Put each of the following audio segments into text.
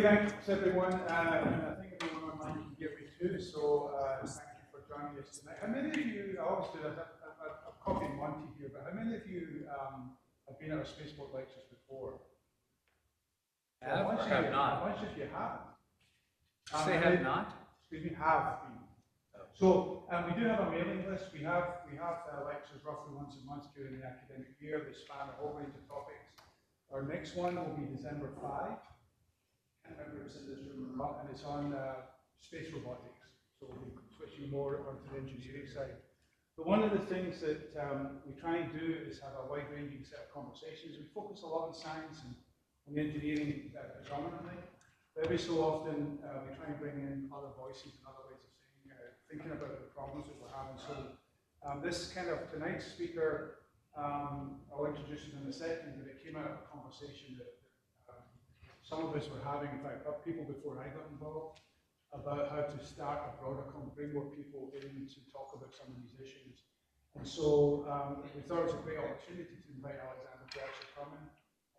Thanks everyone, and I think everyone online can get me too, so thank you for joining us tonight. How many of you, I always do that, I've copied Monty here, but how many of you have been at our Spaceport lectures before? Have or have not? A bunch of you haven't. Say have not? Excuse me, have been. So we do have a mailing list. We have lectures roughly once a month during the academic year. They span a whole range of topics. Our next one will be December 5. I remember it's in this room or not, and it's on space robotics. So we'll be switching more onto the engineering side. But one of the things that we try and do is have a wide-ranging set of conversations. We focus a lot on science and on engineering predominantly. But every so often we try and bring in other voices and other ways of saying, thinking about the problems that we're having. So this kind of tonight's speaker, I'll introduce him in a second, but it came out of a conversation that some of us were having, in fact, people before I got involved, about how to start a broader bring more people in to talk about some of these issues. And so we thought it was a great opportunity to invite Alexander to actually come in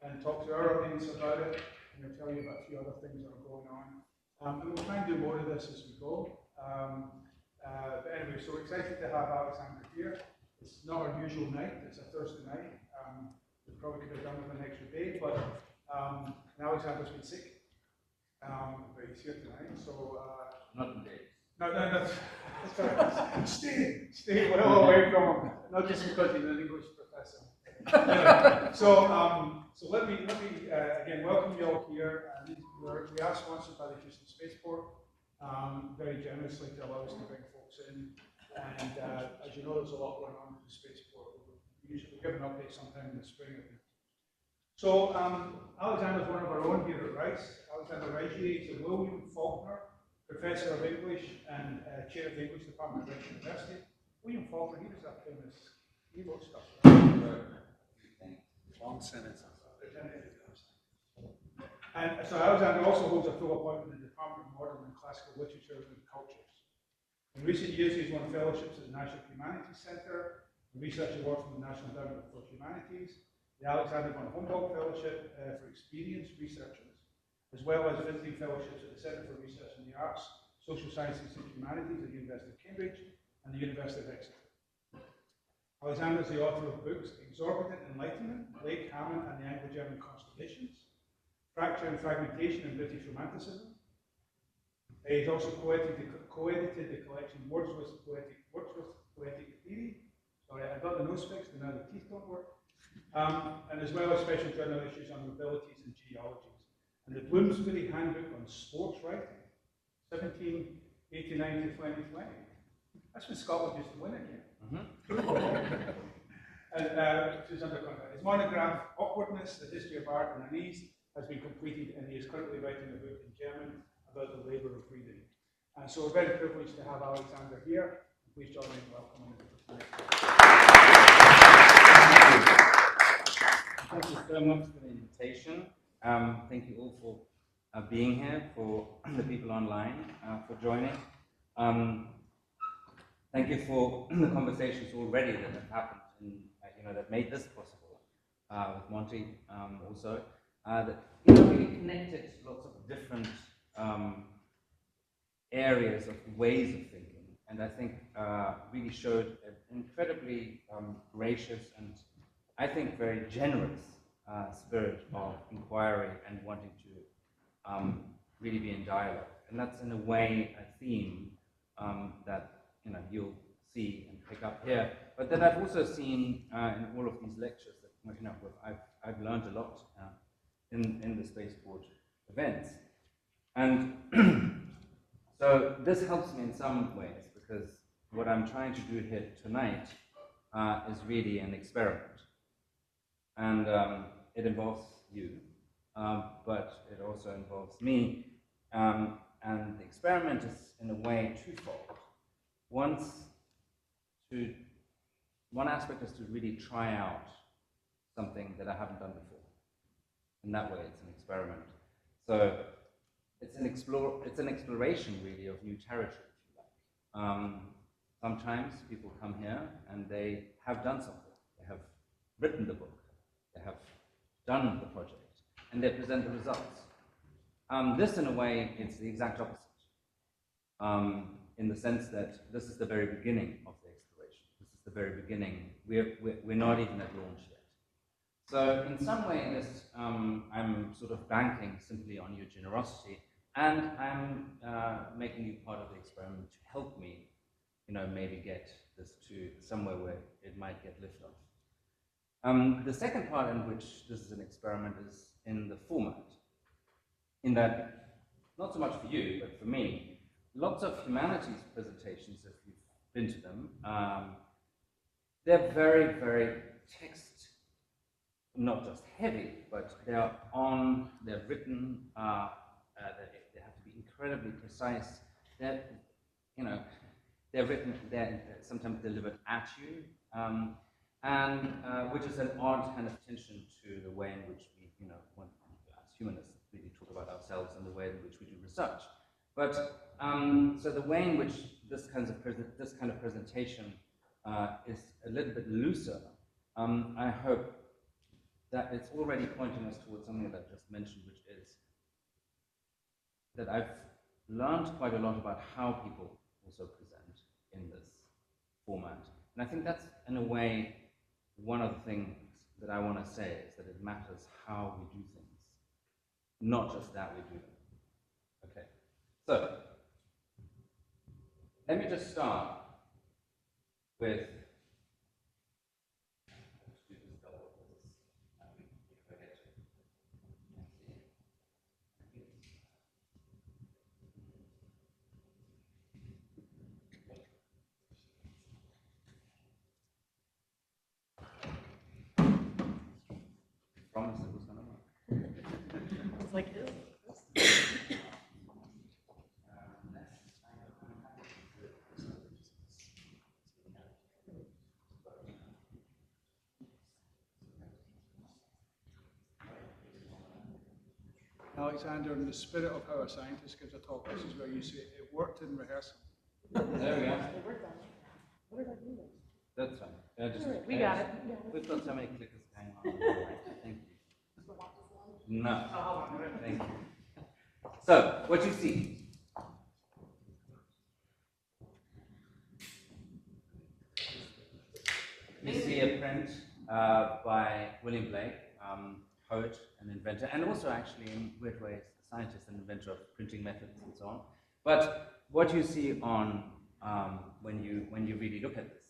and talk to our audience about it, and I'll tell you about a few other things that are going on. And we'll try and do more of this as we go. But anyway, so excited to have Alexander here. It's not our usual night, it's a Thursday night. We probably could have done with an extra day, but Alexander's been sick, but he's here tonight, so... not today. No, that's right. Stay well away from him, not just because he's an English professor. Anyway, so let me again welcome you all here. We are sponsored by the Houston Spaceport, very generously to allow us to bring folks in. And as you know, there's a lot going on with the Spaceport. We usually give an update sometime in the spring, I think. So Alexander's one of our own here at Rice. Alexander Regier is a William Faulkner Professor of English and Chair of the English Department at Rice University. William Faulkner, he was that famous, he wrote stuff. Long sentence. And so Alexander also holds a full appointment in the Department of Modern and Classical Literature and Cultures. In recent years, he's won fellowships at the National Humanities Center, a research award from the National Endowment for Humanities, the Alexander von Humboldt Fellowship for experienced researchers, as well as visiting fellowships at the Center for Research in the Arts, Social Sciences and Humanities at the University of Cambridge and the University of Exeter. Alexander is the author of books Exorbitant Enlightenment, Blake, Hamann and the Anglo-German Constellations, Fracture and Fragmentation in British Romanticism. He's also co-edited the collection Wordsworth Poetic Theory. Sorry, I got the nose fixed and now the teeth don't work. And as well as special journal issues on mobilities and genealogies. And the Bloomsbury Handbook on Sports Writing, 1789 to 2020. That's when Scotland used to win again. And which is under contract. His monograph, Awkwardness, The History of Art and Unease, has been completed, and he is currently writing a book in German about the labour of reading. And so we're very privileged to have Alexander here. Please join me in welcoming him. Thank you so much for the invitation. Thank you all for being here, for the people online for joining. Thank you for the conversations already that have happened and that made this possible. With Monty also, that really connected lots of different areas of ways of thinking, and I think really showed an incredibly gracious and I think very generous spirit of inquiry and wanting to really be in dialogue. And that's in a way a theme that you'll see and pick up here, but that I've also seen in all of these lectures that I've learned a lot in the Spaceport events. And so this helps me in some ways, because what I'm trying to do here tonight is really an experiment. And it involves you, but it also involves me. And the experiment is, in a way, twofold. One aspect is to really try out something that I haven't done before. In that way, it's an experiment. So it's an exploration, really, of new territory, if you like. Sometimes people come here and they have done something. They have written the book. They have done the project, and they present the results. This, in a way, it's the exact opposite, in the sense that this is the very beginning of the exploration. This is the very beginning. We're not even at launch yet. So in some way, this I'm sort of banking simply on your generosity, and I'm making you part of the experiment to help me, maybe get this to somewhere where it might get lifted off. The second part in which this is an experiment is in the format, in that, not so much for you, but for me, lots of humanities presentations, if you've been to them, they're very, very text, not just heavy, but they're written, they have to be incredibly precise. They're written, they're sometimes delivered at you, which is an odd kind of tension to the way in which we, as humanists, really talk about ourselves and the way in which we do research. But so the way in which this kind of presentation is a little bit looser, I hope that it's already pointing us towards something that I've just mentioned, which is that I've learned quite a lot about how people also present in this format. And I think that's, in a way, one of the things that I want to say is that it matters how we do things, not just that we do them. Okay, so let me just start with promise it was going to work. It's like, ew. Alexander, in the spirit of how a scientist gives a talk, this is where you say it worked in rehearsal. There we are. They worked on it. What did I do? That's fine. We got it. We've got so many clickers going on. Thank you. No. Thank you. So, what you see. You see a print by William Blake, poet and inventor, and also actually in weird ways a scientist and inventor of printing methods and so on. But what you see on when you really look at this,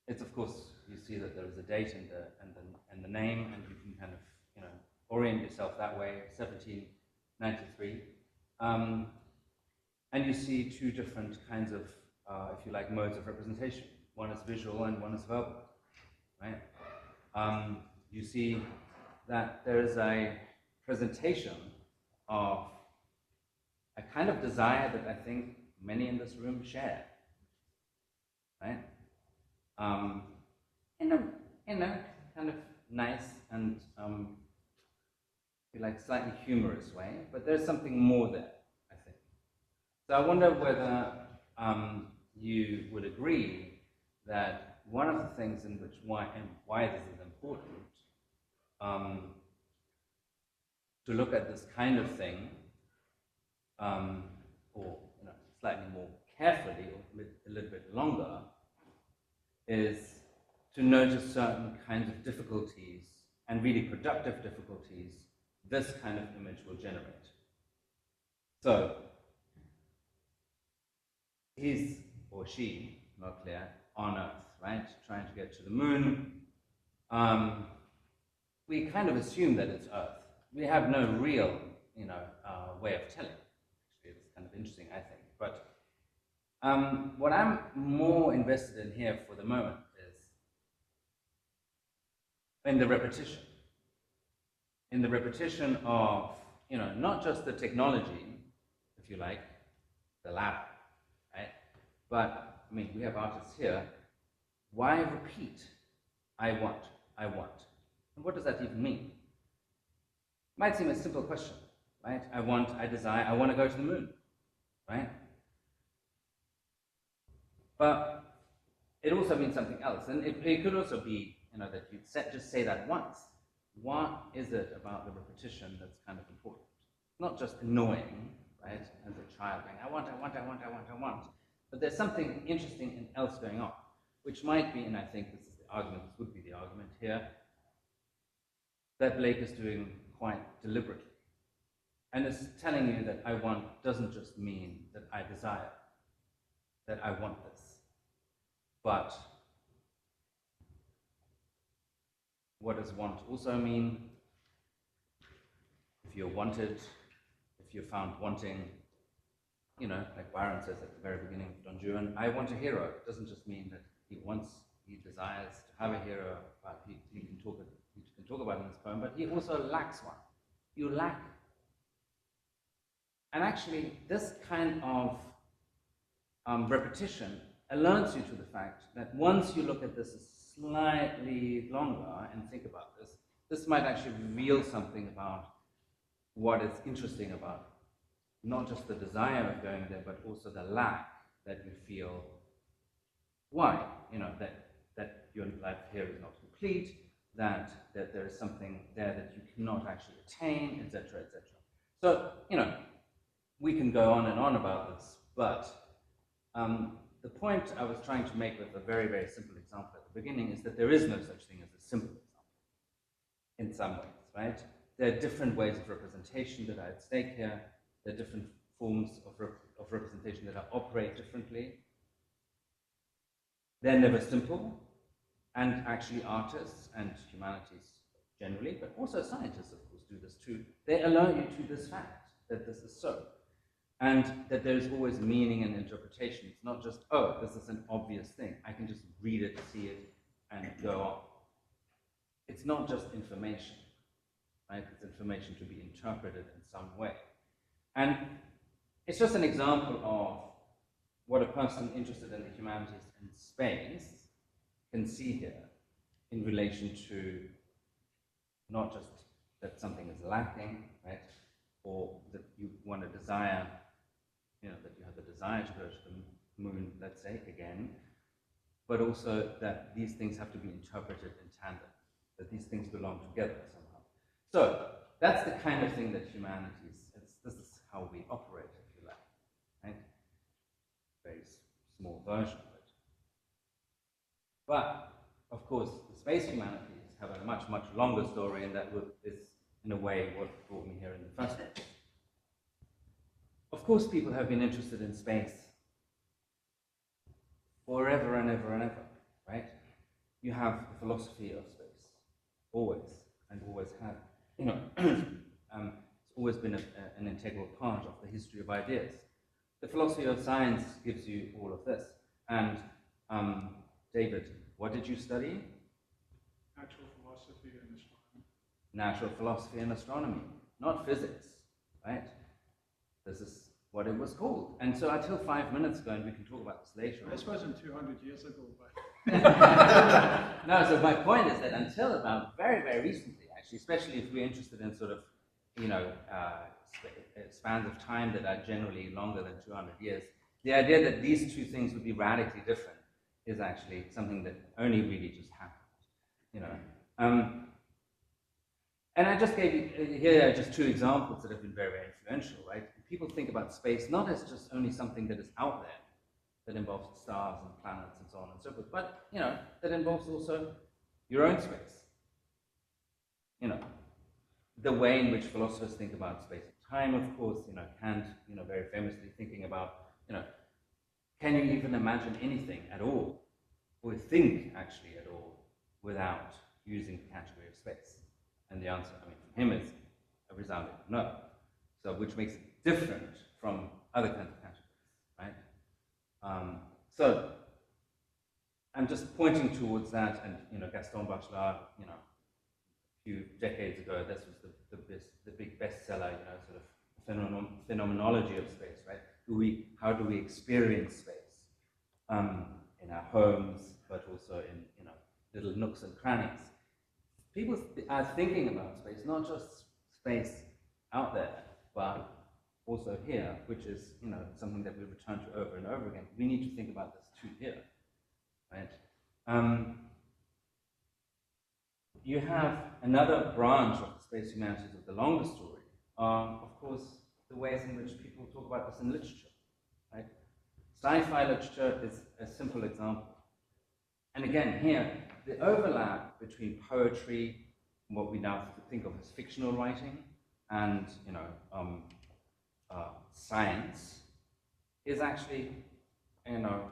it's, of course, you see that there is a date and the name, and you can kind of orient yourself that way. 1793, and you see two different kinds of, if you like, modes of representation. One is visual and one is verbal, right? You see that there is a presentation of a kind of desire that I think many in this room share, right? In a kind of nice and, if you like, slightly humorous way, but there's something more there, I think. So I wonder whether you would agree that one of the things in which why this is important, to look at this kind of thing, or slightly more carefully, or a little bit longer, is to notice certain kinds of difficulties, and really productive difficulties, this kind of image will generate. So, he's or she, not clear, on Earth, right? Trying to get to the moon. We kind of assume that it's Earth. We have no real, way of telling. Actually, it's kind of interesting, I think. But what I'm more invested in here for the moment is in the repetition. In the repetition of, not just the technology, if you like, the lab, right? But, we have artists here. Why repeat? I want. And what does that even mean? Might seem a simple question, right? I want, I desire, I want to go to the moon, right? But it also means something else. And it could also be, that you'd just say that once. what is it about the repetition that's kind of important? Not just annoying, right, as a child going, I want, but there's something interesting and else going on, which might be, and I think this is the argument, this would be the argument here, that Blake is doing quite deliberately. And it's telling you that I want doesn't just mean that I desire, that I want this, but what does want also mean? If you're wanted, if you're found wanting, you know, like Byron says at the very beginning of Don Juan, I want a hero. It doesn't just mean that he desires to have a hero, but he can talk about it in this poem, but he also lacks one. You lack. And actually, this kind of repetition alerts you to the fact that once you look at this slightly longer and think about this, this might actually reveal something about what is interesting about not just the desire of going there, but also the lack that you feel. Why? You know, that your life here is not complete, that there is something there that you cannot actually attain, etc., etc. So, you know, we can go on and on about this, but the point I was trying to make with a very, very simple example at the beginning is that there is no such thing as a simple example in some ways, right? There are different ways of representation that are at stake here. There are different forms of representation that operate differently. They're never simple, and actually artists and humanities generally, but also scientists, of course, do this too. They alert you to this fact, that this is so. And that there's always meaning and interpretation. It's not just, oh, this is an obvious thing. I can just read it, see it, and go on. It's not just information, right? It's information to be interpreted in some way. And it's just an example of what a person interested in the humanities and space can see here in relation to not just that something is lacking, right? Or that you want to desire, you know, that you have the desire to go to the moon, let's say, again, but also that these things have to be interpreted in tandem, that these things belong together somehow. So that's the kind of thing that humanities, this is how we operate, if you like, right? Very small version of it. But, of course, the space humanities have a much, much longer story, and that is, in a way, what brought me here in the first place. Of course, people have been interested in space forever and ever and ever, right? You have the philosophy of space, always, and always have. You know, it's always been an integral part of the history of ideas. The philosophy of science gives you all of this. And David, what did you study? Natural philosophy and astronomy. Natural philosophy and astronomy, not physics, right? This is what it was called. And so until 5 minutes ago, and we can talk about this later. This wasn't 200 years ago, but... No, so my point is that until about very, very recently, actually, especially if we're interested in sort of, you know, spans of time that are generally longer than 200 years, the idea that these two things would be radically different is actually something that only really just happened, you know. And I just gave you, here are just two examples that have been very, very influential, right? People think about space not as just only something that is out there, that involves stars and planets and so on and so forth, but, you know, that involves also your own space. You know, the way in which philosophers think about space and time, of course, you know, Kant, you know, very famously thinking about, you know, can you even imagine anything at all, or think actually at all, without using the category of space? And the answer, I mean, from him is a resounding no. So, which makes it different from other kinds of categories, right? So, I'm just pointing towards that, and you know, Gaston Bachelard, you know, a few decades ago, this was the big bestseller, you know, sort of phenomenology of space, right? How do we experience space in our homes, but also in, you know, little nooks and crannies? People are thinking about space, not just space out there, but also here, which is, you know, something that we return to over and over again. We need to think about this too here, right? you have another branch of the space humanities of the longer story, of course, the ways in which people talk about this in literature, right? Sci-fi literature is a simple example. And again, here, the overlap between poetry, what we now think of as fictional writing, and science, is actually,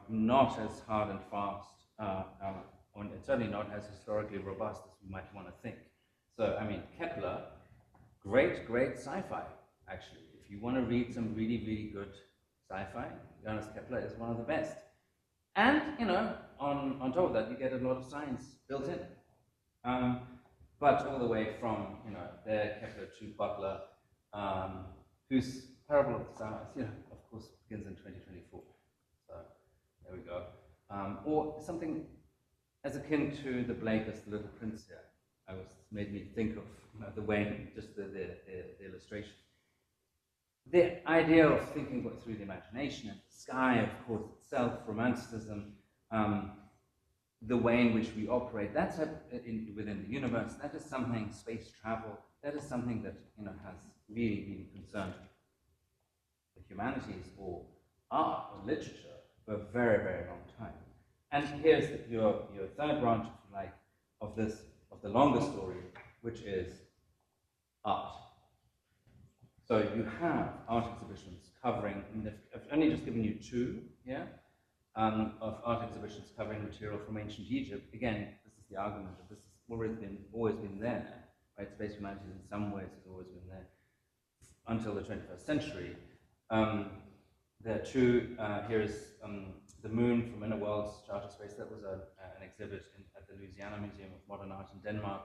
not as hard and fast, and it's certainly not as historically robust as we might want to think. So, I mean, Kepler, great sci-fi, actually. If you want to read some really, really good sci-fi, Johannes Kepler is one of the best. And, on top of that, you get a lot of science built in. But all the way from, there, Kepler to Butler, whose Parable of the Stars, of course, begins in 2024. So, there we go. Or something as akin to the Blakest The Little Prince here. Made me think of the way, just the illustration. The idea of thinking through the imagination and the sky, of course, itself, Romanticism, the way in which we operate, that's within the universe. That is something, space travel, that is something that has really been concerned the humanities or art or literature for a very, very long time. And here's your third branch, if you like, of the longer story, which is art. So you have art exhibitions covering, I've only just given you two here, of art exhibitions covering material from ancient Egypt. Again, this is the argument that this has always been there, right? Space humanities in some ways has always been there until the 21st century. There are two, here is the Moon from Inner Worlds Charter Space. That was an exhibit at the Louisiana Museum of Modern Art in Denmark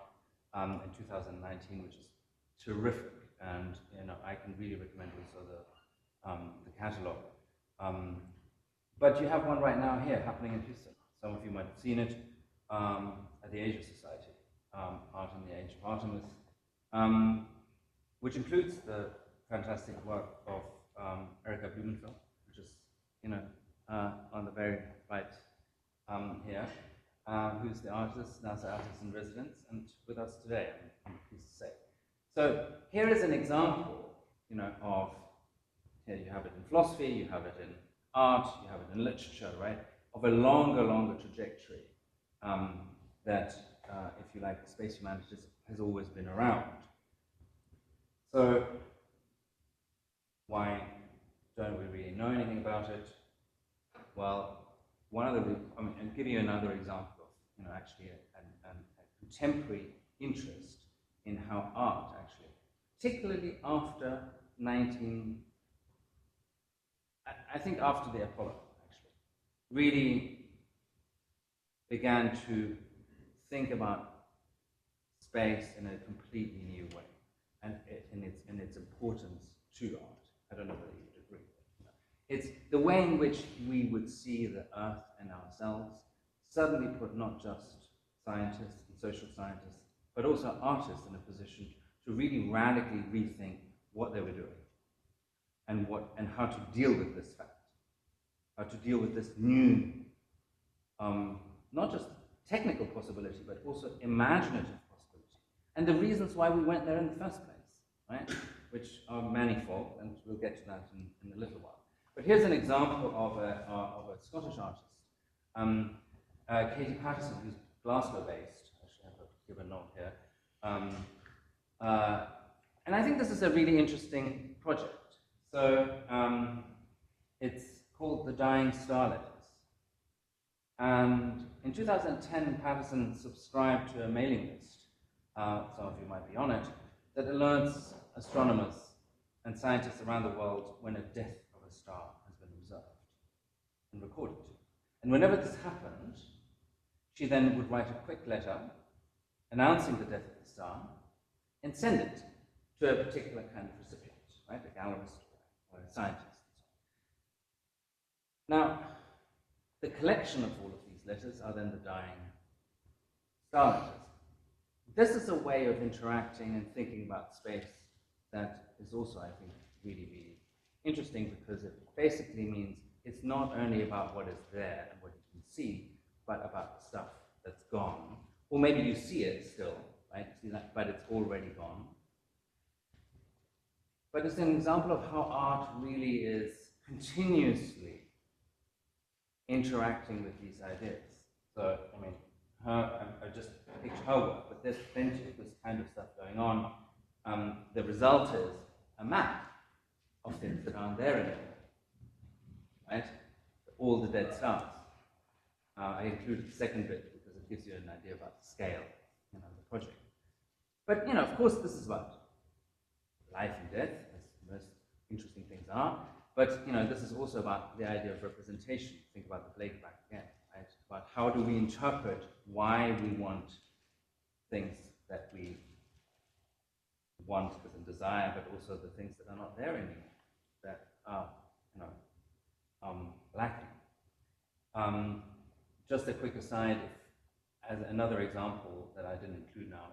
in 2019, which is terrific. And I can really recommend also the catalogue. But you have one right now here happening in Houston. Some of you might have seen it at the Asia Society, Art in the Age of Artemis, which includes the fantastic work of Erika Blumenfeld, which is on the very right here, who's the artist, NASA artist in residence, and with us today, I'm pleased to say. So here is an example, of, here you have it in philosophy, you have it in art, you have it in literature, right, of a longer trajectory that, if you like, space humanities has always been around. So why don't we really know anything about it? Well, and give you another example of, actually a contemporary interest in how art actually, particularly after I think after the Apollo, actually, really began to think about space in a completely new way, and in its importance to art. I don't know whether you would agree. It's the way in which we would see the Earth and ourselves suddenly put not just scientists and social scientists, but also artists in a position to really radically rethink what they were doing and how to deal with this fact, how to deal with this new, not just technical possibility, but also imaginative possibility, and the reasons why we went there in the first place, right? Which are manifold, and we'll get to that in a little while. But here's an example of a Scottish artist, Katie Patterson, who's Glasgow-based. I should have to give a note here. And I think this is a really interesting project. So it's called The Dying Star Letters. And in 2010, Patterson subscribed to a mailing list, some of you might be on it, that alerts astronomers and scientists around the world when a death of a star has been observed and recorded. And whenever this happened, she then would write a quick letter announcing the death of the star and send it to a particular kind of recipient, right? A gallerist or a scientist. Now, the collection of all of these letters are then the Dying Star Letters. This is a way of interacting and thinking about space that is also, I think, really, really interesting, because it basically means it's not only about what is there and what you can see, but about the stuff that's gone. Or maybe you see it still, right? See that, but it's already gone. But it's an example of how art really is continuously interacting with these ideas. So, I mean, I just picture her work, but there's plenty of this kind of stuff going on. The result is a map of things that aren't there anymore, right? All the dead stars. I included the second bit because it gives you an idea about the scale, of the project. But, of course, this is about life and death, as most interesting things are. But, this is also about the idea of representation. Think about the Blake back again, right? About how do we interpret why we want things that we want as a desire, but also the things that are not there anymore, that are, lacking. Just a quick aside, as another example that I didn't include now,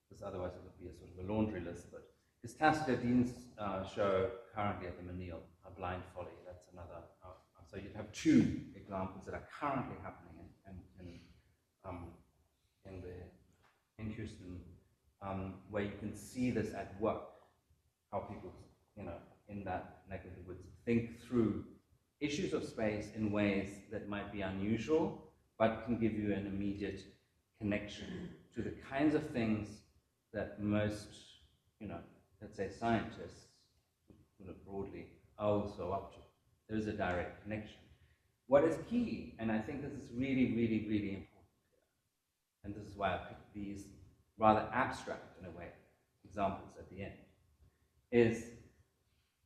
because otherwise it would be a sort of a laundry list, but is Tasker Dean's show currently at the Menil, Blind Folly. That's another. So you'd have two examples that are currently happening in Houston, where you can see this at work, how people, in that neck of the woods, think through issues of space in ways that might be unusual, but can give you an immediate connection to the kinds of things that most, let's say scientists, broadly, are also up to. There is a direct connection. What is key, and I think this is really, really, really important here, and this is why I picked these rather abstract, in a way, examples at the end, is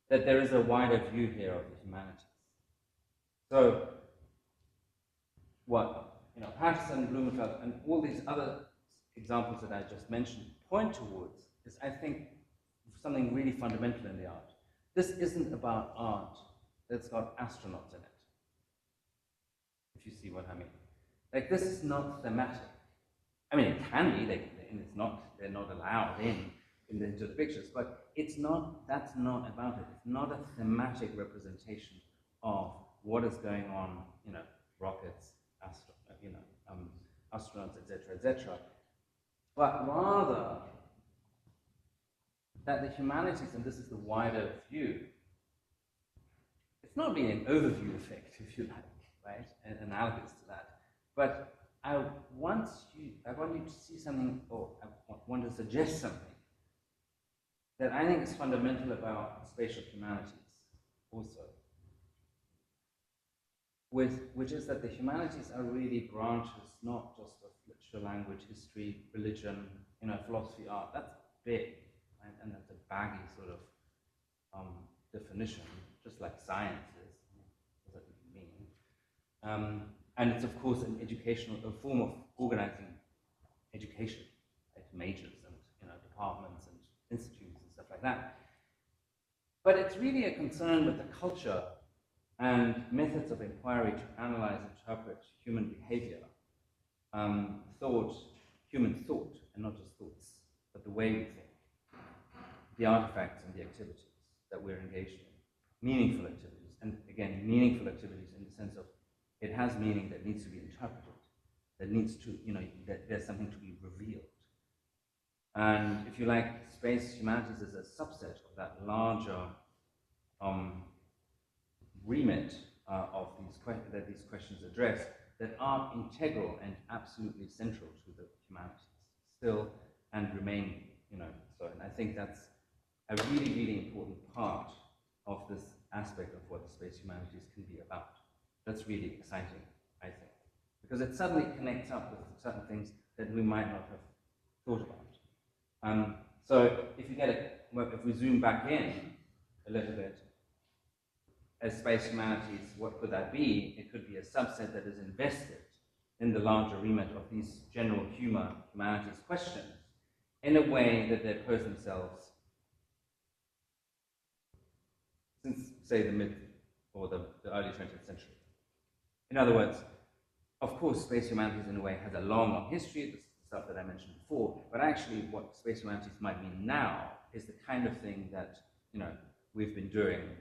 that there is a wider view here of the humanities. So, what Patterson, Blumenfeld, and all these other examples that I just mentioned point towards is, I think, something really fundamental in the art. This isn't about art that's got astronauts in it, if you see what I mean. Like, this is not thematic. I mean, it can be, they're not allowed into the pictures, but it's not, that's not about it. It's not a thematic representation of what is going on, rockets, astronauts, etc., but rather that the humanities, and this is the wider view, it's not really an overview effect, if you like, right? An analogous to that. But I want you to see something, or I want to suggest something that I think is fundamental about spatial humanities also, which is that the humanities are really branches, not just of literature, language, history, religion, philosophy, art. That's big, right? And that's a baggy sort of definition, just like science is. What does that mean? And it's, of course, a form of organizing education, like majors and departments and institutes and stuff like that. But it's really a concern with the culture and methods of inquiry to analyze, interpret human behavior, human thought, and not just thoughts, but the way we think, the artifacts and the activities that we're engaged in, meaningful activities, and again, meaningful activities in the sense of it has meaning that needs to be interpreted, that needs to, that there's something to be revealed. And if you like, space humanities is a subset of that larger remit of these questions address that are integral and absolutely central to the humanities still and remain, so, and I think that's a really, really important part of this aspect of what the space humanities can be about. That's really exciting, I think, because it suddenly connects up with certain things that we might not have thought about. So if we zoom back in a little bit, as space humanities, what could that be? It could be a subset that is invested in the larger remit of these general humanities questions in a way that they pose themselves since, say, the mid or the early 20th century. In other words, of course, space humanities in a way has a long, long history. This is the stuff that I mentioned before, but actually what space humanities might mean now is the kind of thing that we've been doing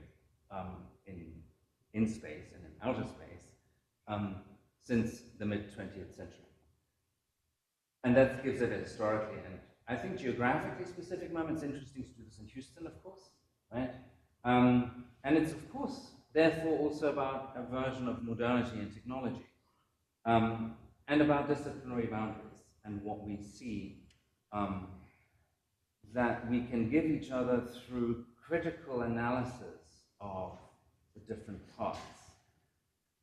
in space and in outer space since the mid-20th century. And that gives it a historically and I think geographically specific moment. It's interesting to do this in Houston, of course, right? And it's, of course, therefore also about a version of modernity and technology, and about disciplinary boundaries and what we see that we can give each other through critical analysis of the different parts,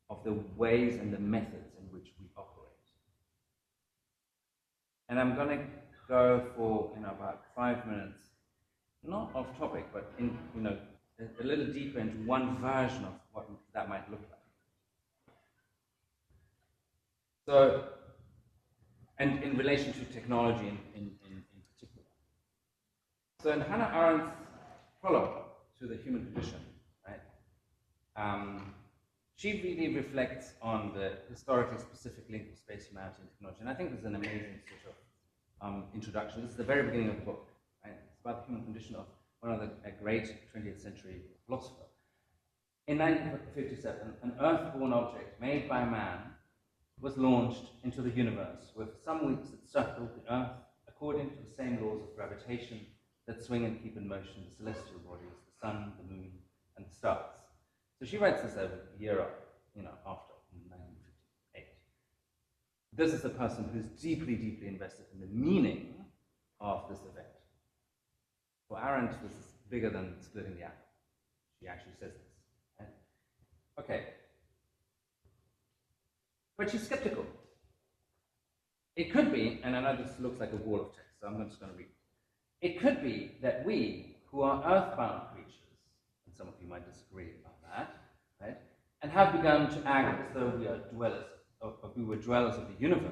of the ways and the methods in which we operate. And I'm going to go for about 5 minutes, not off topic, but in a little deeper into one version of what that might look like. So, and in relation to technology in particular. So in Hannah Arendt's prologue to the human condition, right, she really reflects on the historically specific link of space, humanity, and technology. And I think this is an amazing sort of introduction. This is the very beginning of the book. Right? It's about the human condition of one of a great 20th century philosopher. In 1957, an Earth-born object made by man was launched into the universe, where for some weeks it circled the Earth according to the same laws of gravitation that swing and keep in motion the celestial bodies, the sun, the moon, and the stars. So she writes this over a year after, in 1958. This is a person who's deeply, deeply invested in the meaning of this event. For Arendt, this is bigger than splitting the atom. She actually says this. Right? Okay. But she's skeptical. It could be, and I know this looks like a wall of text, so I'm just going to read it. It could be that we, who are earthbound creatures, and some of you might disagree about that, right, and have begun to act as though we are dwellers, or we were dwellers of the universe,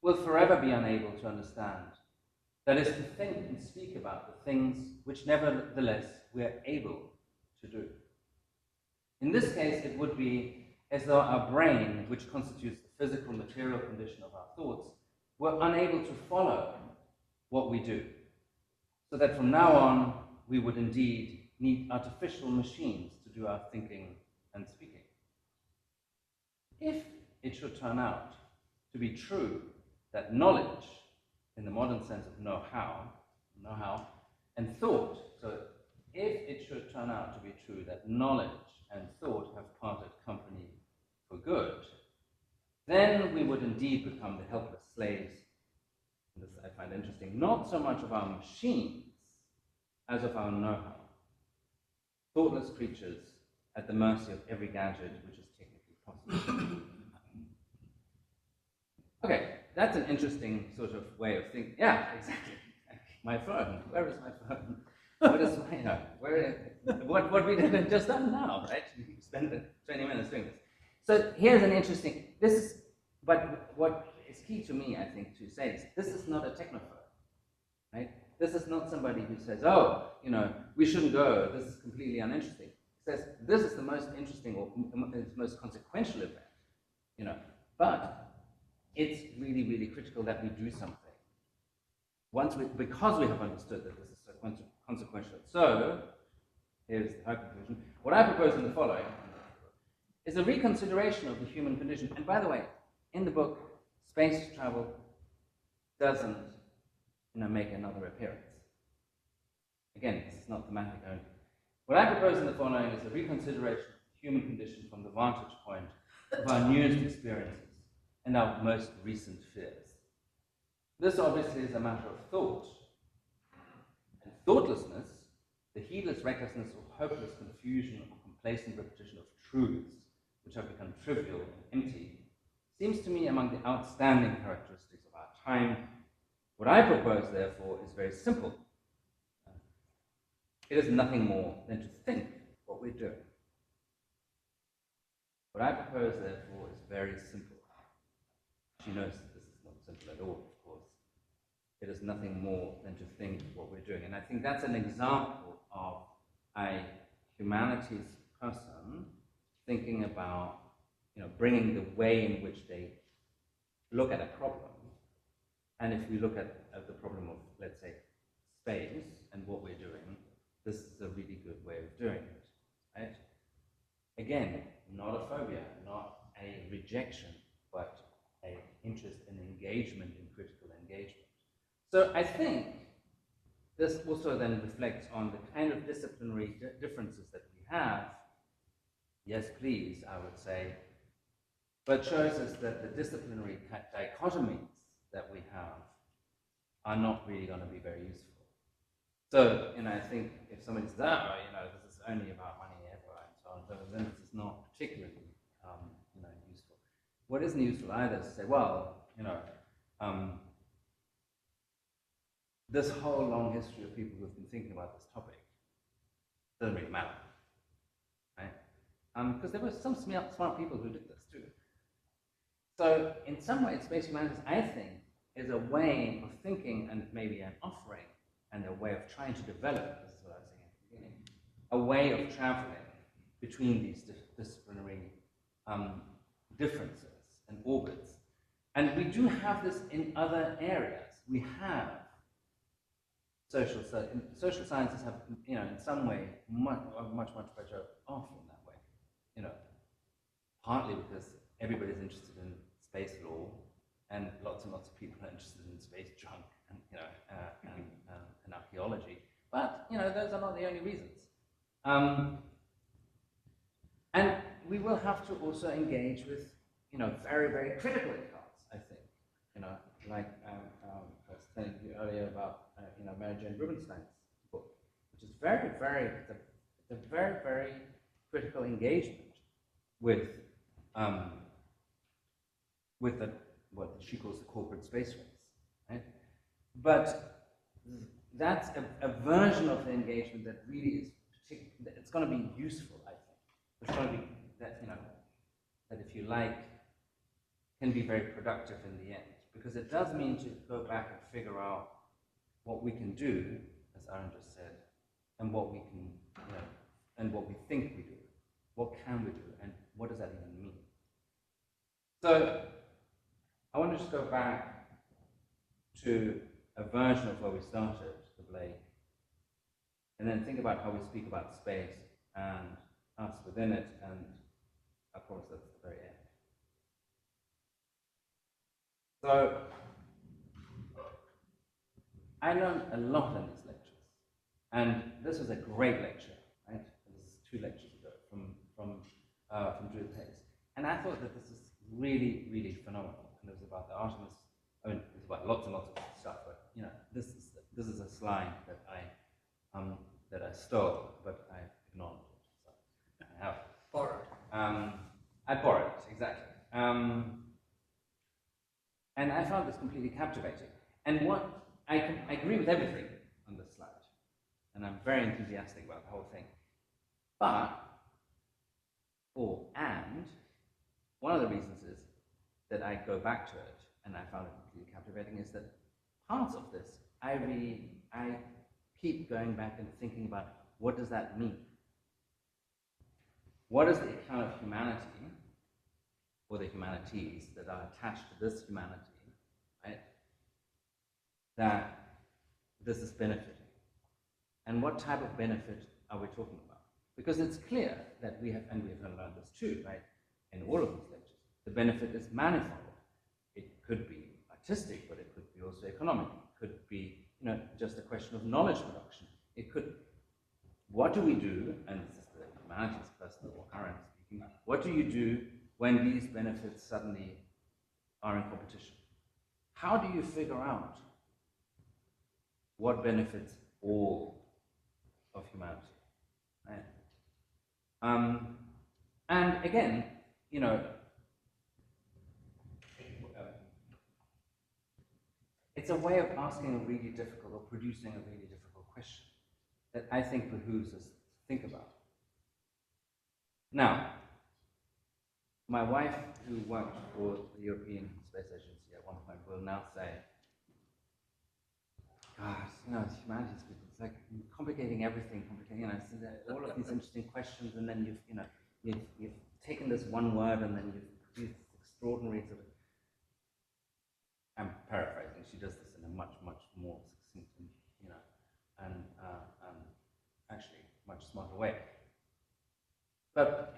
will forever be unable to understand. That is to think and speak about the things which nevertheless we are able to do. In this case, it would be as though our brain, which constitutes the physical material condition of our thoughts, were unable to follow what we do. So that from now on, we would indeed need artificial machines to do our thinking and speaking. If it should turn out to be true that knowledge, in the modern sense of know-how, and thought, so if it should turn out to be true that knowledge and thought have parted company for good, then we would indeed become the helpless slaves, and this I find interesting, not so much of our machines as of our know-how. Thoughtless creatures at the mercy of every gadget which is technically possible. Okay, that's an interesting sort of way of thinking. Yeah, exactly. My phone. Where is my phone? What is what we did just done now, right? We spent 20 minutes doing this. So here's an interesting. But what is key to me, I think, to say is this is not a technophobe, right? This is not somebody who says, oh, we shouldn't go. This is completely uninteresting. It says this is the most interesting or most consequential event, but it's really, really critical that we do something. Because we have understood that this is so consequential. So, here's her conclusion. What I propose in the following is a reconsideration of the human condition. And by the way, in the book, space travel doesn't make another appearance. Again, this is not thematic only. What I propose in the following is a reconsideration of the human condition from the vantage point of our newest experiences and our most recent fears. This obviously is a matter of thought. And thoughtlessness, the heedless recklessness or hopeless confusion or complacent repetition of truths which have become trivial and empty, seems to me among the outstanding characteristics of our time. What I propose, therefore, is very simple. It is nothing more than to think what we're doing. What I propose, therefore, is very simple. She knows that this is not simple at all, of course. It is nothing more than to think what we're doing. And I think that's an example of a humanities person thinking about, bringing the way in which they look at a problem. And if we look at the problem of, let's say, space and what we're doing, this is a really good way of doing it, right? Again, not a phobia, not a rejection, but an interest and engagement in critical engagement. So I think this also then reflects on the kind of disciplinary differences that we have. Yes, please, I would say, but shows us that the disciplinary dichotomies that we have are not really going to be very useful. So, I think if somebody says, this is only about money ever, and so on, then this is not particularly, useful. What isn't useful either is to say, well, this whole long history of people who've been thinking about this topic doesn't really matter, right? Because there were some smart people who did this too. So, in some ways, Space Humanities, I think, is a way of thinking and maybe an offering and a way of trying to develop, this is what I was saying at the beginning, a way of traveling between these disciplinary differences and orbits. And we do have this in other areas. We have social sciences have, in some way, much better off in that way. Partly because everybody's interested in space law, and lots of people are interested in space junk and and archaeology. But those are not the only reasons. And we will have to also engage with very, very critical accounts. I think like I was telling you earlier about Mary Jane Rubenstein's book, which is very, very it's a very, very critical engagement with what she calls the corporate space race, right? But that's a version of the engagement that really is it's going to be useful, I think. It's going to be that that if you like can be very productive in the end, because it does mean to go back and figure out what we can do, as Aaron just said, and what we can and what we think we do. What can we do, and what does that even mean? So I want to just go back to a version of where we started, the Blake, and then think about how we speak about space and us within it, and I promise that's the very end. So I learned a lot in these lectures, and this was a great lecture, right? This is 2 lectures ago from Judith Hayes, and I thought that this is really, really phenomenal. And it was about the Artemis. I mean, it was about lots and lots of stuff, but this is a slide that I stole, but I ignored it. So I have Borrowed. I borrowed it exactly, and I found this completely captivating. And what I agree with everything on this slide, and I'm very enthusiastic about the whole thing. But one of the reasons is that I go back to it, and I found it completely captivating, is that parts of this, I keep going back and thinking about what does that mean? What is the account of humanity, or the humanities that are attached to this humanity, right, that this is benefiting? And what type of benefit are we talking about? Because it's clear that we have learned this too, right, in all of these lectures. The benefit is manifold. It could be artistic, but it could be also economic. It could be, just a question of knowledge production. It could, what do we do, and this is the humanities person or Aaron speaking, what do you do when these benefits suddenly are in competition? How do you figure out what benefits all of humanity, right? And again, it's a way of asking a really difficult, or producing a really difficult question that I think behooves us to think about. Now, my wife, who worked for the European Space Agency at one point, will now say, God, humanities people, it's like complicating everything, so there are all of these interesting questions, and then you've taken this one word, and then you've produced extraordinary sort of, I'm paraphrasing, she does this in a much more succinct and actually much smarter way. But,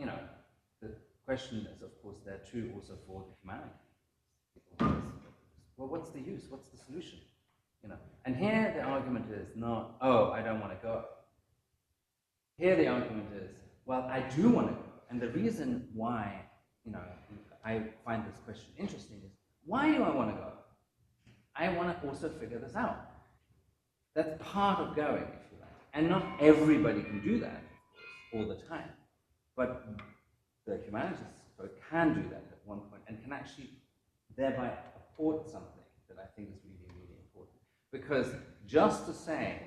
the question is, of course, there too also for the humanities, people well, what's the use? What's the solution? You know, and here the argument is not, oh, I don't want to go. Here the argument is, well, I do want to go, and the reason why, you know, I find this question interesting is, why do I want to go? I want to also figure this out. That's part of going, if you like, and not everybody can do that, of course, all the time. But the humanities folk can do that at one point, and can actually thereby afford something that I think is really, really important. Because just to say,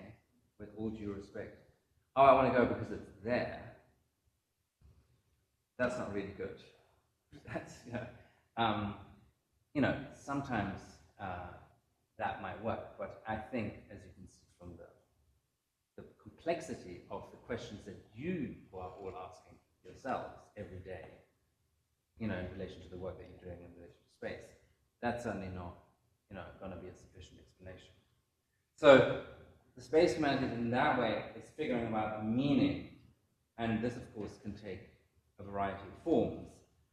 with all due respect, oh, I want to go because it's there, that's not really good. That's, sometimes that might work, but I think, as you can see from the complexity of the questions that you are all asking yourselves every day, in relation to the work that you're doing in relation to space, that's certainly not, going to be a sufficient explanation. So the space humanities in that way is figuring out meaning, and this, of course, can take a variety of forms.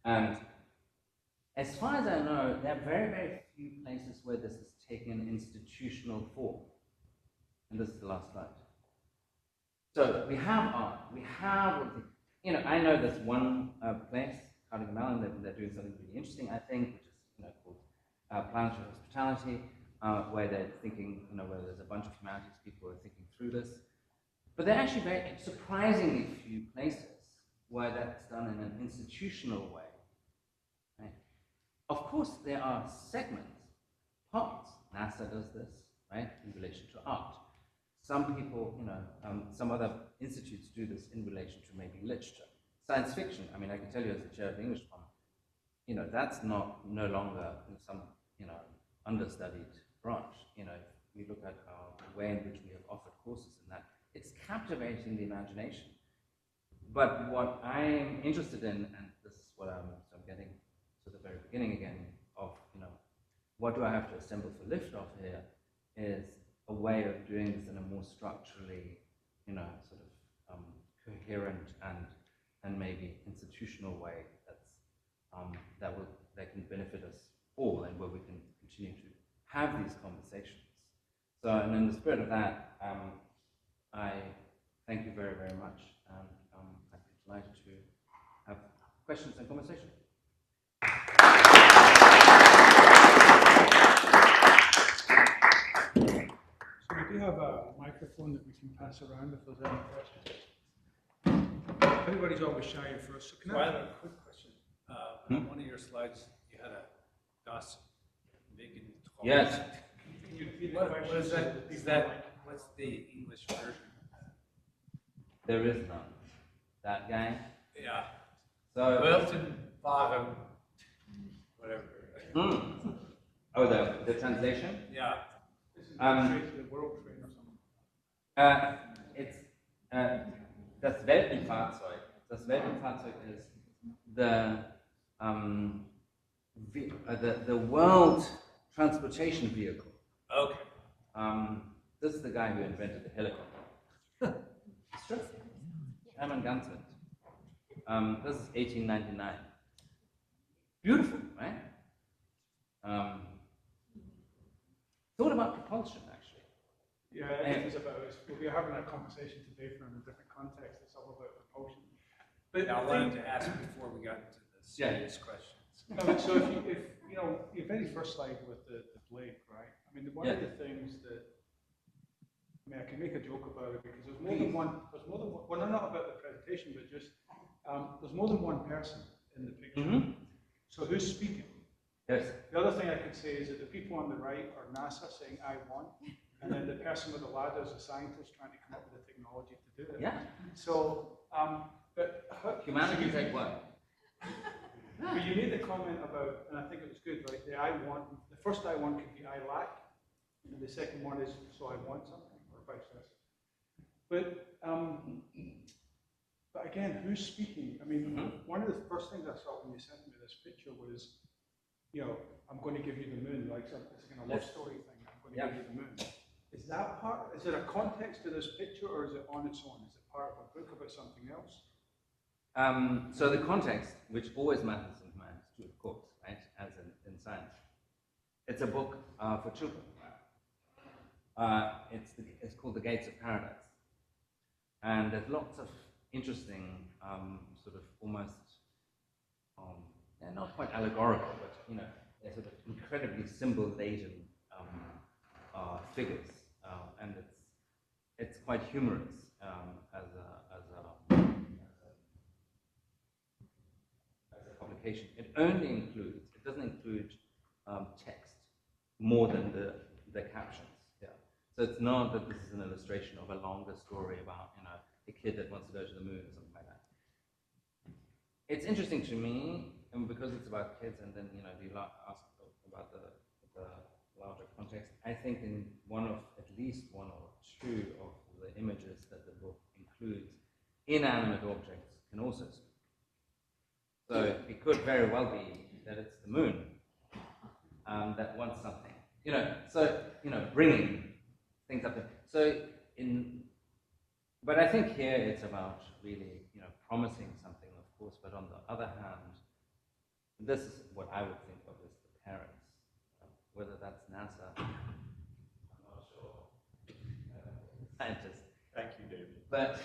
And as far as I know, there are very, very few places where this has taken institutional form. And this is the last slide. So we have art, we have, I know there's one place, Carnegie Mellon, they're doing something really interesting, I think, which is called Planetary Hospitality, where they're thinking, where there's a bunch of humanities people who are thinking through this. But there are actually very surprisingly few places where that's done in an institutional way. Right? Of course, there are segments, parts. NASA does this, right, in relation to art. Some people, some other institutes do this in relation to maybe literature. Science fiction, I mean, I can tell you as a chair of the English department, that's no longer some, understudied branch. We look at the way in which we have offered courses in that, it's captivating the imagination. But what I'm interested in, and this is what I'm getting to the very beginning again of, what do I have to assemble for liftoff here, is a way of doing this in a more structurally, coherent and maybe institutional way that can benefit us all, and where we can continue to have these conversations. So, and in the spirit of that, I thank you very, very much, and I'd be delighted to have questions and conversation. So we do have a microphone that we can pass around if there's any questions. Everybody's always shy at first, so can I I? have a quick question. On one of your slides, you had a Das Vegan. Yes. Can you repeat the What question is so that? people Is that might- what's the English version? There is none. That guy. Yeah. So. Wilton Bottom, whatever. Oh, the translation. Yeah. This is straight to the world trade or something. It's das Weltenfahrzeug. Das Weltenfahrzeug is the world transportation vehicle. Okay. This is the guy who invented the helicopter. It's true. Hamann. This is 1899. Beautiful, right? It's all about propulsion, actually. Yeah, I think it's about, we'll be having a conversation today from a different context. It's all about propulsion. But Now, I wanted to ask before we got into the serious questions. No, so if your very first slide with the blade, right? I mean, one of the things that, I can make a joke about it because there's more than one, well, not about the presentation, but just, there's more than one person in the picture. Mm-hmm. So who's speaking? Yes. The other thing I could say is that the people on the right are NASA saying, I want, and then the person with the ladder is a scientist trying to come up with the technology to do it. Yeah. So, but Humanities at work. But you made the comment about, and I think it was good, right? The I want, the first I want could be I lack, and the second one is so I want something, or vice versa. But again, who's speaking? I mean, one of the first things I saw when you sent me this picture was, I'm going to give you the moon, like it's a kind of love story thing. I'm going to give you the moon. Is that part? Is there a context to this picture, or is it on its own? Is it part of a book about something else? So the context, which always matters in humanities too, of course, right, as in science, It's a book for children. It's called The Gates of Paradise. And there's lots of interesting, sort of almost, they're not quite allegorical, but they're sort of incredibly symbol-laden figures, and it's quite humorous as a publication. It doesn't include text more than the captions. Yeah. So it's not that this is an illustration of a longer story about a kid that wants to go to the moon or something like that. It's interesting to me, and because it's about kids, and then you ask about the larger context. I think in at least one or two of the images that the book includes, inanimate objects can also speak. So it could very well be that it's the moon that wants something. Bringing things up there. But I think here it's about really, promising something, of course, but on the other hand, this is what I would think of as the parents. Whether that's NASA, I'm not sure. Scientists. Thank you, David. But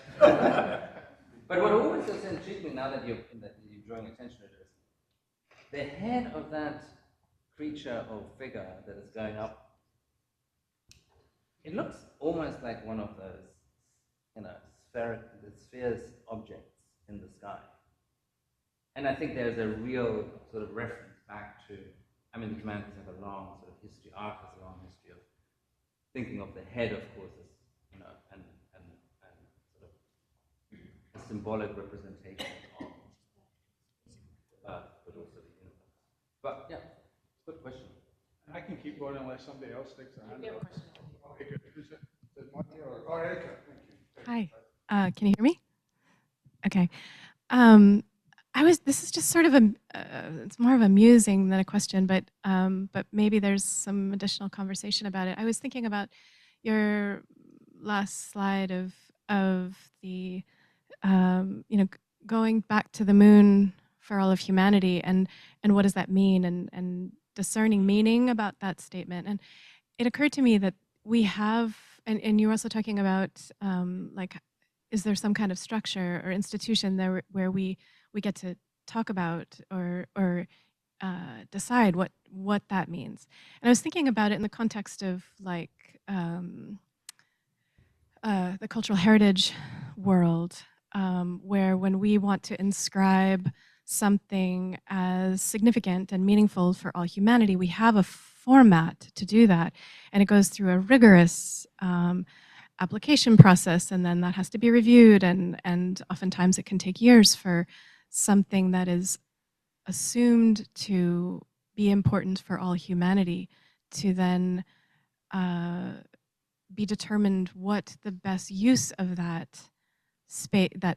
but what always just intrigues me now that you're drawing attention to this, the head of that creature or figure that is going up, it looks almost like one of those, spheres objects in the sky. And I think there's a real sort of reference back to, the humanities have a long sort of history, art has a long history of thinking of the head, of course, as, and sort of a symbolic representation of Earth, but also the universe. But yeah, good question. I can keep going unless somebody else sticks their hand We have a up. question. Okay, good. Who's it? Is it Marty or Erica? Thank you. Hi, can you hear me? Okay. This is just sort of it's more of a musing than a question, but maybe there's some additional conversation about it. I was thinking about your last slide of the, going back to the moon for all of humanity, and what does that mean, and discerning meaning about that statement. And it occurred to me that we have, and you were also talking about, is there some kind of structure or institution there where we get to talk about or decide what that means. And I was thinking about it in the context of the cultural heritage world, where when we want to inscribe something as significant and meaningful for all humanity, we have a format to do that, and it goes through a rigorous application process, and then that has to be reviewed, and oftentimes it can take years for something that is assumed to be important for all humanity to then be determined what the best use of that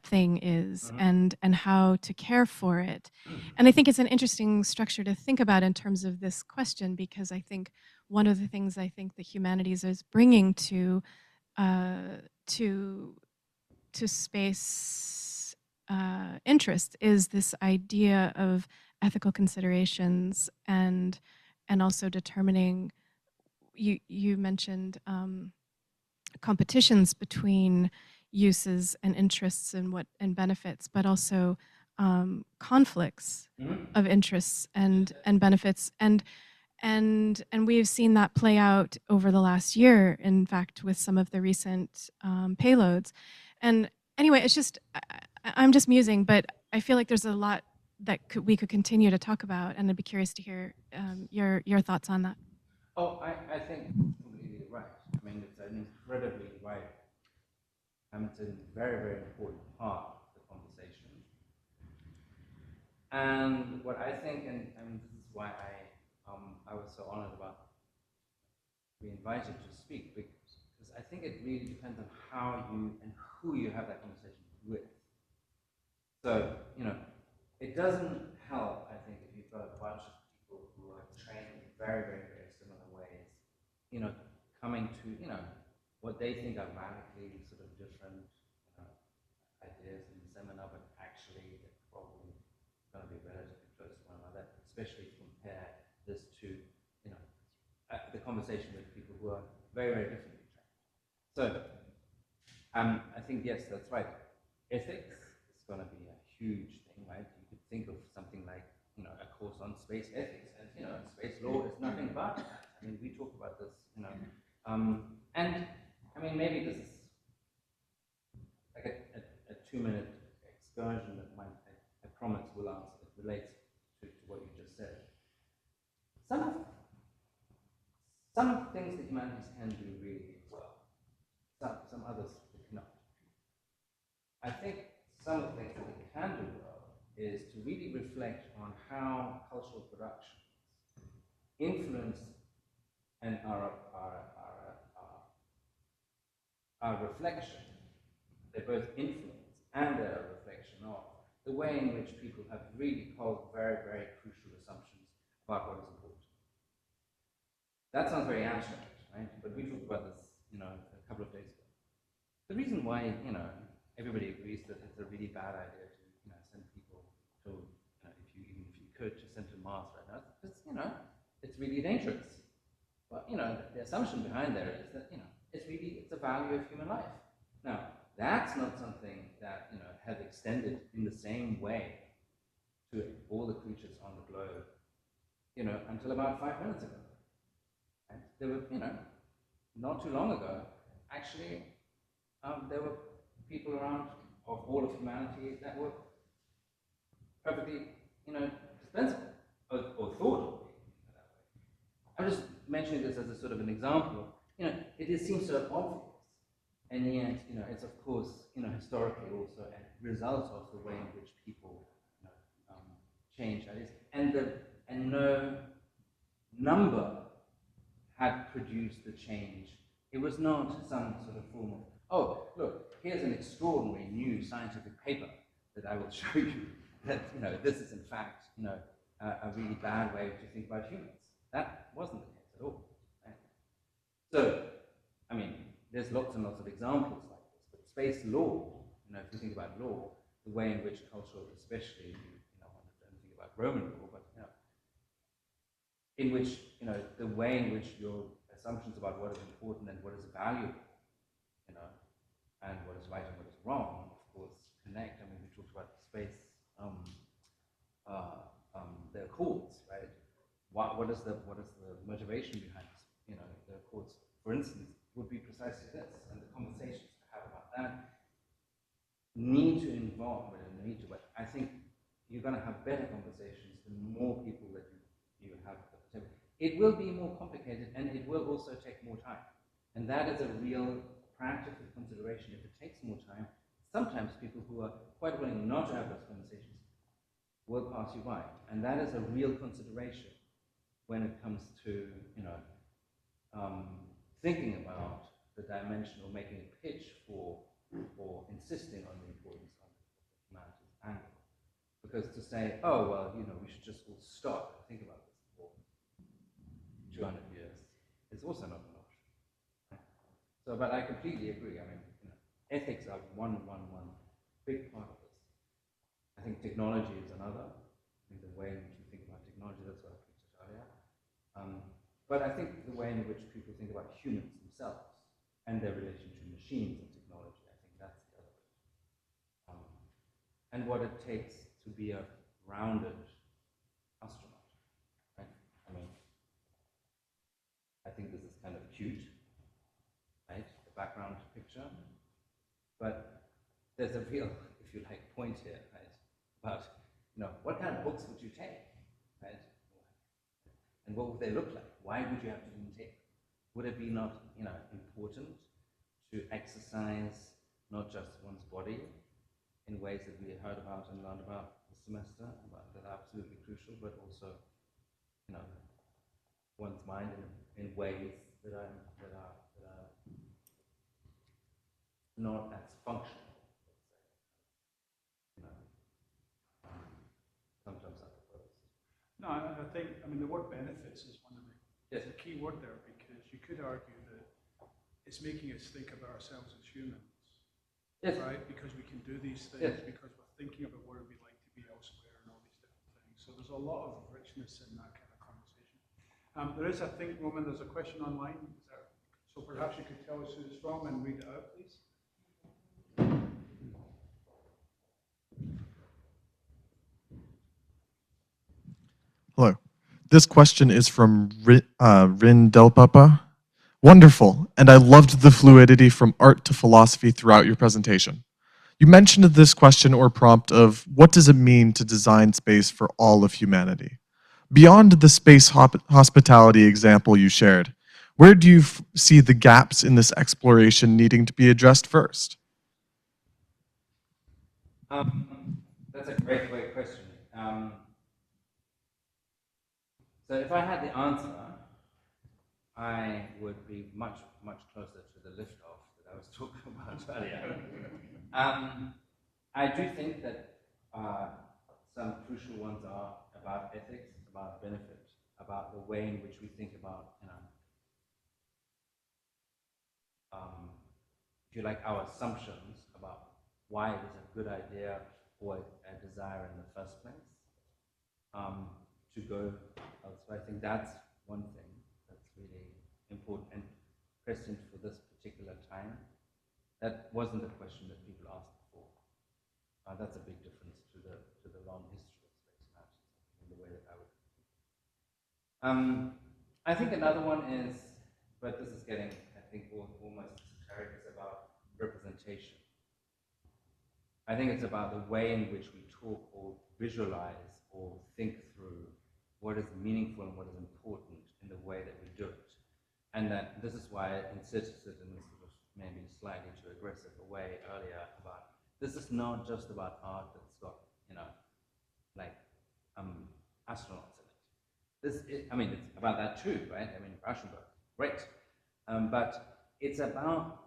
thing is, and how to care for it. And I think it's an interesting structure to think about in terms of this question, because I think one of the things I think the humanities is bringing to space interest is this idea of ethical considerations, and also determining. You mentioned competitions between uses and interests and benefits, but also conflicts of interests and benefits, and we've seen that play out over the last year, in fact, with some of the recent payloads. And anyway, it's just, I'm just musing, but I feel like there's a lot that we could continue to talk about, and I'd be curious to hear your thoughts on that. Oh, I think completely right. I mean, it's an incredibly right, it's a very, very important part of the conversation. And what I think, and this is why I was so honored about being invited to speak, because I think it really depends on how you and who you have that conversation with. So, it doesn't help, I think, if you've got a bunch of people who are trained in very, very, very similar ways, coming to, what they think are radically sort of different ideas in the seminar, but actually they're probably going to be relatively close to one another, especially if you compare this to, conversation with people who are very, very differently trained. So, I think, yes, that's right. Ethics is going to be a huge thing, right? You could think of something like, a course on space ethics, and, space law is nothing but that. I mean, we talk about this, and, I mean, maybe this is like a 2-minute excursion that I promise will answer, it relates to what you just said. Some things that humanities can do really well, some others it cannot. I think some of the things that it can do well is to really reflect on how cultural productions influence and are reflection. They're both influence and they're a reflection of the way in which people have really held very, very crucial assumptions about what is important. That sounds very abstract, right? But we talked about this, a couple of days ago. The reason why, everybody agrees that it's a really bad idea to, send people to, even if you could, to send to Mars right now, because, it's really dangerous. But, the assumption behind there is that, it's a value of human life. Now, that's not something that, has extended in the same way to all the creatures on the globe, until about 5 minutes ago. And there were, not too long ago, actually, there were people around of all of humanity that were perfectly, dispensable, or thought of being that way. I'm just mentioning this as a sort of an example. It seems so obvious, and yet, it's of course, historically also a result of the way in which people, change ideas, and no number had produced the change. It was not some sort of form of, oh, look, here's an extraordinary new scientific paper that I will show you that, this is in fact, a really bad way to think about humans. That wasn't the case at all. Right? So, I mean, there's lots and lots of examples like this, but space law, if you think about law, the way in which cultural, especially, I don't think about Roman law, but, in which, the way in which your assumptions about what is important and what is valuable, and what is right and what is wrong, of course, connect. I mean, we talked about space, the Accords, right? What is the motivation behind, the Accords, for instance, would be precisely this, and the conversations to have about that need to involve, but I think you're going to have better conversations the more people that you have at the table. It will be more complicated, and it will also take more time. And that is a real practical consideration. If it takes more time, sometimes people who are quite willing not to have those conversations will pass you by. And that is a real consideration when it comes to, thinking about the dimension or making a pitch for or insisting on the importance of the humanities angle. Because to say, oh, well, we should just all stop and think about this for 200 years is also not an option. Right? So, but I completely agree. I mean, ethics are one big part of this. I think technology is another. I think the way in which we think about technology, that's what I picked it earlier. But I think the way in which people think about humans themselves and their relation to machines and technology, I think that's the other bit. And what it takes to be a rounded astronaut, right? I mean, I think this is kind of cute, right? The background picture. But there's a real, if you like, point here, right? About, what kind of books would you take, right? And what would they look like? Why would you have to even take them? Would it be not, important to exercise not just one's body in ways that we heard about and learned about this semester, that are absolutely crucial, but also, one's mind in ways that are not as functional, let's say. Sometimes I propose. No, I think, the word benefits is one of the key word there, because you could argue that it's making us think about ourselves as humans, right? Because we can do these things, because we're thinking about what it would be like to be elsewhere and all these different things. So there's a lot of richness in that kind of conversation. There is, I think, Roman, there's a question online. So perhaps you could tell us who it's from and read it out, please. Hello. This question is from Rin Del Papa. Wonderful, and I loved the fluidity from art to philosophy throughout your presentation. You mentioned this question or prompt of what does it mean to design space for all of humanity? Beyond the space hospitality example you shared, where do you see the gaps in this exploration needing to be addressed first? That's a great question. So if I had the answer, I would be much, much closer to the lift-off that I was talking about earlier. I do think that some crucial ones are about ethics, about benefit, about the way in which we think about, if you like, our assumptions about why it is a good idea or a desire in the first place to go elsewhere. I think that's one thing that's really important and present for this particular time. That wasn't a question that people asked before. That's a big difference to the long history of space humanities in the way that I would. I think another one is, but this is getting, I think, almost esoteric, is about representation. I think it's about the way in which we talk or visualize or think through what is meaningful and what is important in the way that we do it. And that this is why I insisted in this sort of maybe slightly too aggressive a way earlier about this is not just about art that's got, astronauts in it. I mean, it's about that too, right? I mean, Rauschenberg, great. But it's about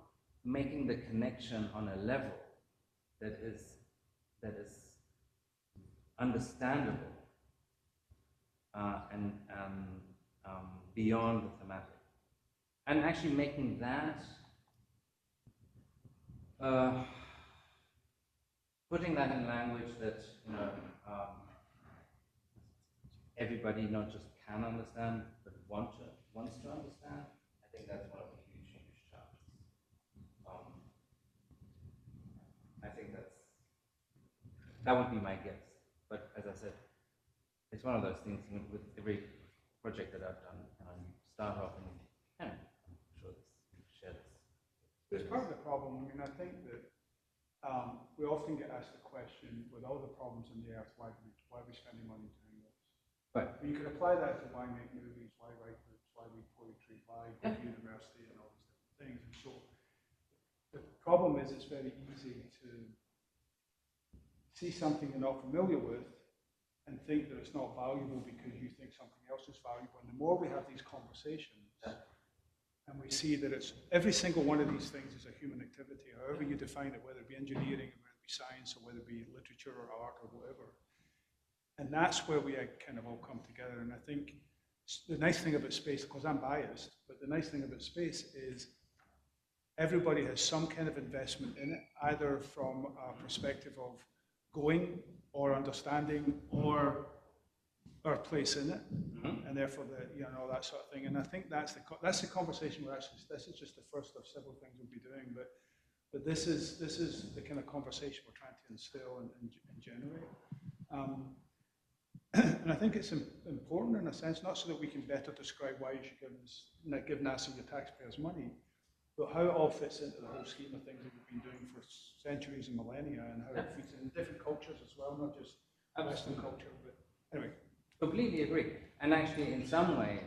making the connection on a level that is understandable and beyond the thematic, and actually making that putting that in language that everybody not just can understand but wants to understand. I think that's one of the huge challenges. I think that would be my guess. But as I said, it's one of those things with every project that I've done, and you start off and I'm sure you share this. It's part of the problem. I mean, I think that we often get asked the question, with all the problems on the earth, why are we spending money doing this? Right. You could apply that to why make movies, why write books, why read poetry, why go to university, and all these different things. And so the problem is it's very easy to see something you're not familiar with and think that it's not valuable because you think something else is valuable. And the more we have these conversations, and we see that it's every single one of these things is a human activity, however you define it, whether it be engineering, or whether it be science, or whether it be literature or art or whatever. And that's where we kind of all come together. And I think the nice thing about space, because I'm biased, but the nice thing about space is everybody has some kind of investment in it, either from a perspective of going or understanding or our place in it, and therefore that sort of thing. And I think that's the conversation we're actually. This is just the first of several things we'll be doing, but this is the kind of conversation we're trying to instill and generate. And I think it's important in a sense, not so that we can better describe why you should give NASA your taxpayers' money, but how it all fits into the whole scheme of things that we've been doing for centuries and millennia, and how it fits in different cultures as well, not just Western culture. But anyway. Completely agree. And actually, in some way,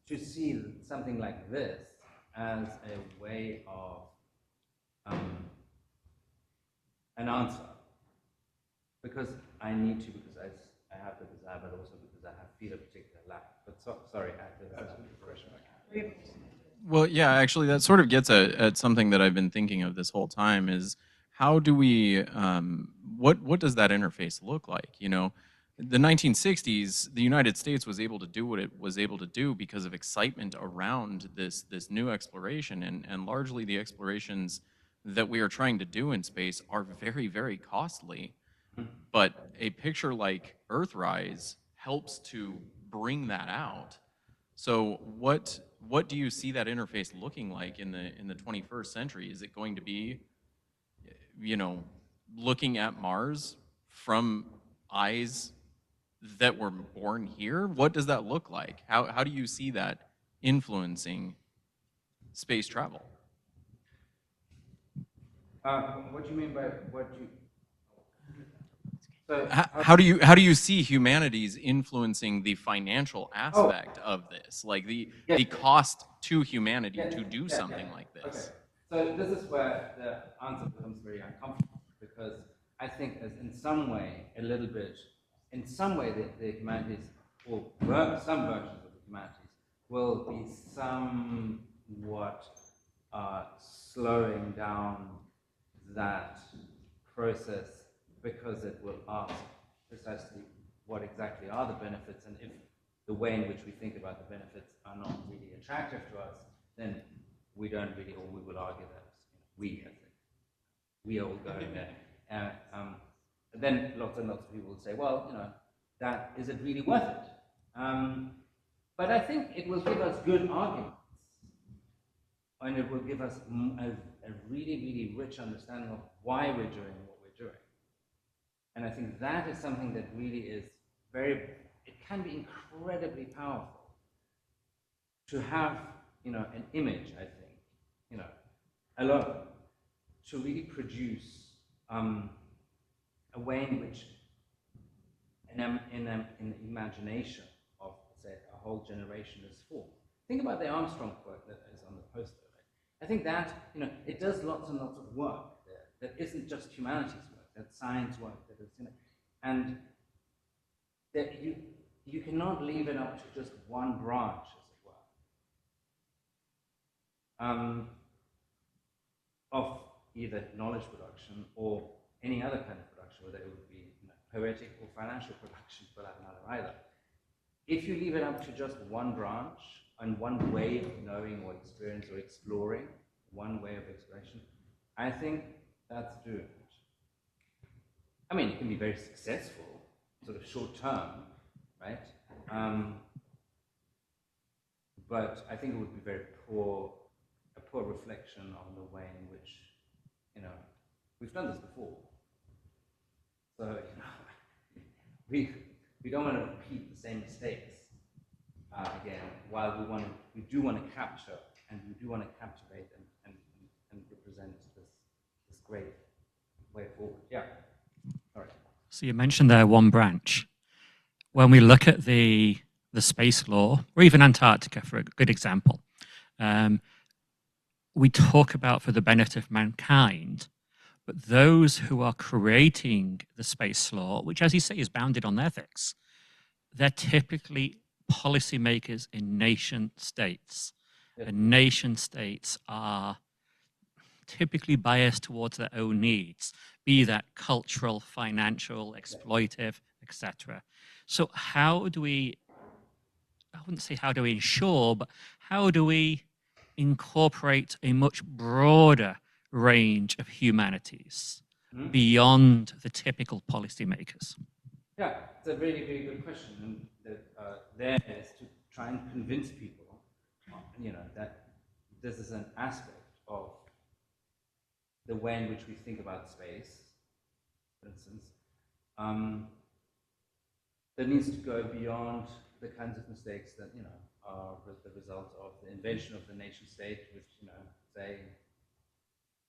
to see something like this as a way of an answer, because I need to, because I have the desire, but also because I feel a particular lack. But sorry, I have to answer the question. Well, yeah, actually, that sort of gets at something that I've been thinking of this whole time is how do we, what does that interface look like? The 1960s, the United States was able to do what it was able to do because of excitement around this new exploration, and largely the explorations that we are trying to do in space are very, very costly. But a picture like Earthrise helps to bring that out. So what do you see that interface looking like in the 21st century? Is it going to be, you know, looking at Mars from eyes that were born here? What does that look like? How do you see that influencing space travel? What do you mean by what you? So How do you see humanities influencing the financial aspect of this, like the cost to humanity to do something like this? Okay. So this is where the answer becomes very uncomfortable, because I think as in some way a little bit, in some way the humanities, or some versions of the humanities, will be somewhat slowing down that process, because it will ask precisely what exactly are the benefits, and if the way in which we think about the benefits are not really attractive to us, then we don't really, or we will argue that we are all going there. Then lots and lots of people will say, well, that is it really worth it? But I think it will give us good arguments, and it will give us a really, really rich understanding of why we're doing what we're doing. And I think that is something that really is it can be incredibly powerful to have, an image, I think, alone, to really produce a way in which in the imagination of, say, a whole generation is formed. Think about the Armstrong quote that is on the poster. Right? I think that, it does lots and lots of work there that isn't just humanities work, that's science work, that is, and that you cannot leave it up to just one branch, as it were, of either knowledge production or any other kind of production, whether it would be poetic or financial production, for that matter, either. If you leave it up to just one branch and one way of knowing or experience or exploring, one way of exploration, I think that's doomed. I mean, it can be very successful, sort of short term, right? But I think it would be a poor reflection on the way in which, we've done this before. So, we don't want to repeat the same mistakes again, while we do want to capture, and we do want to captivate and represent this great way forward. Yeah. All right. So you mentioned there one branch. When we look at the space law, or even Antarctica for a good example, we talk about for the benefit of mankind, but those who are creating the space law, which, as you say, is bounded on ethics, they're typically policymakers in nation states. Yeah. And nation states are typically biased towards their own needs, be that cultural, financial, exploitive, etc. So how do we, I wouldn't say how do we ensure, but how do we incorporate a much broader range of humanities beyond the typical policymakers? Yeah, it's a really, really good question, and there is to try and convince people, that this is an aspect of the way in which we think about space, for instance, that needs to go beyond the kinds of mistakes that are the result of the invention of the nation state, which say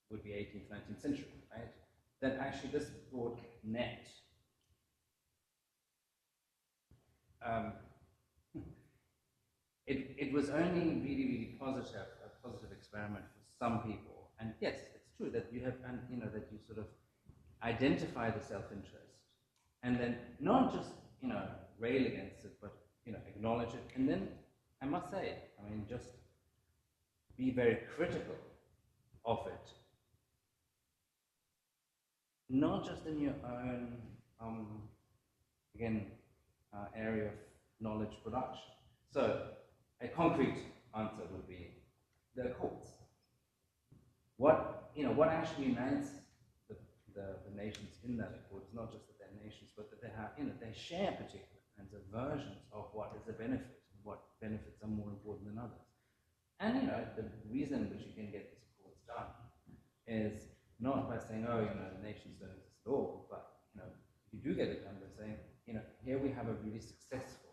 would be 18th, 19th century, right? That actually this broad net. It was only really, really a positive experiment for some people. And yes, it's true that you have, that you sort of identify the self-interest, and then not just, rail against it, but, acknowledge it. And then, I must say, just be very critical of it. Not just in your own, area of knowledge production. So, a concrete answer would be the courts. What actually unites the nations in that accord is not just that they're nations, but that they have, they share particular kinds of versions of what is a benefit, what benefits are more important than others. And you know, the reason which you can get these reports done is not by saying, oh, you know, nations don't exist at all, but you know, you do get it done by saying, you know, here we have a really successful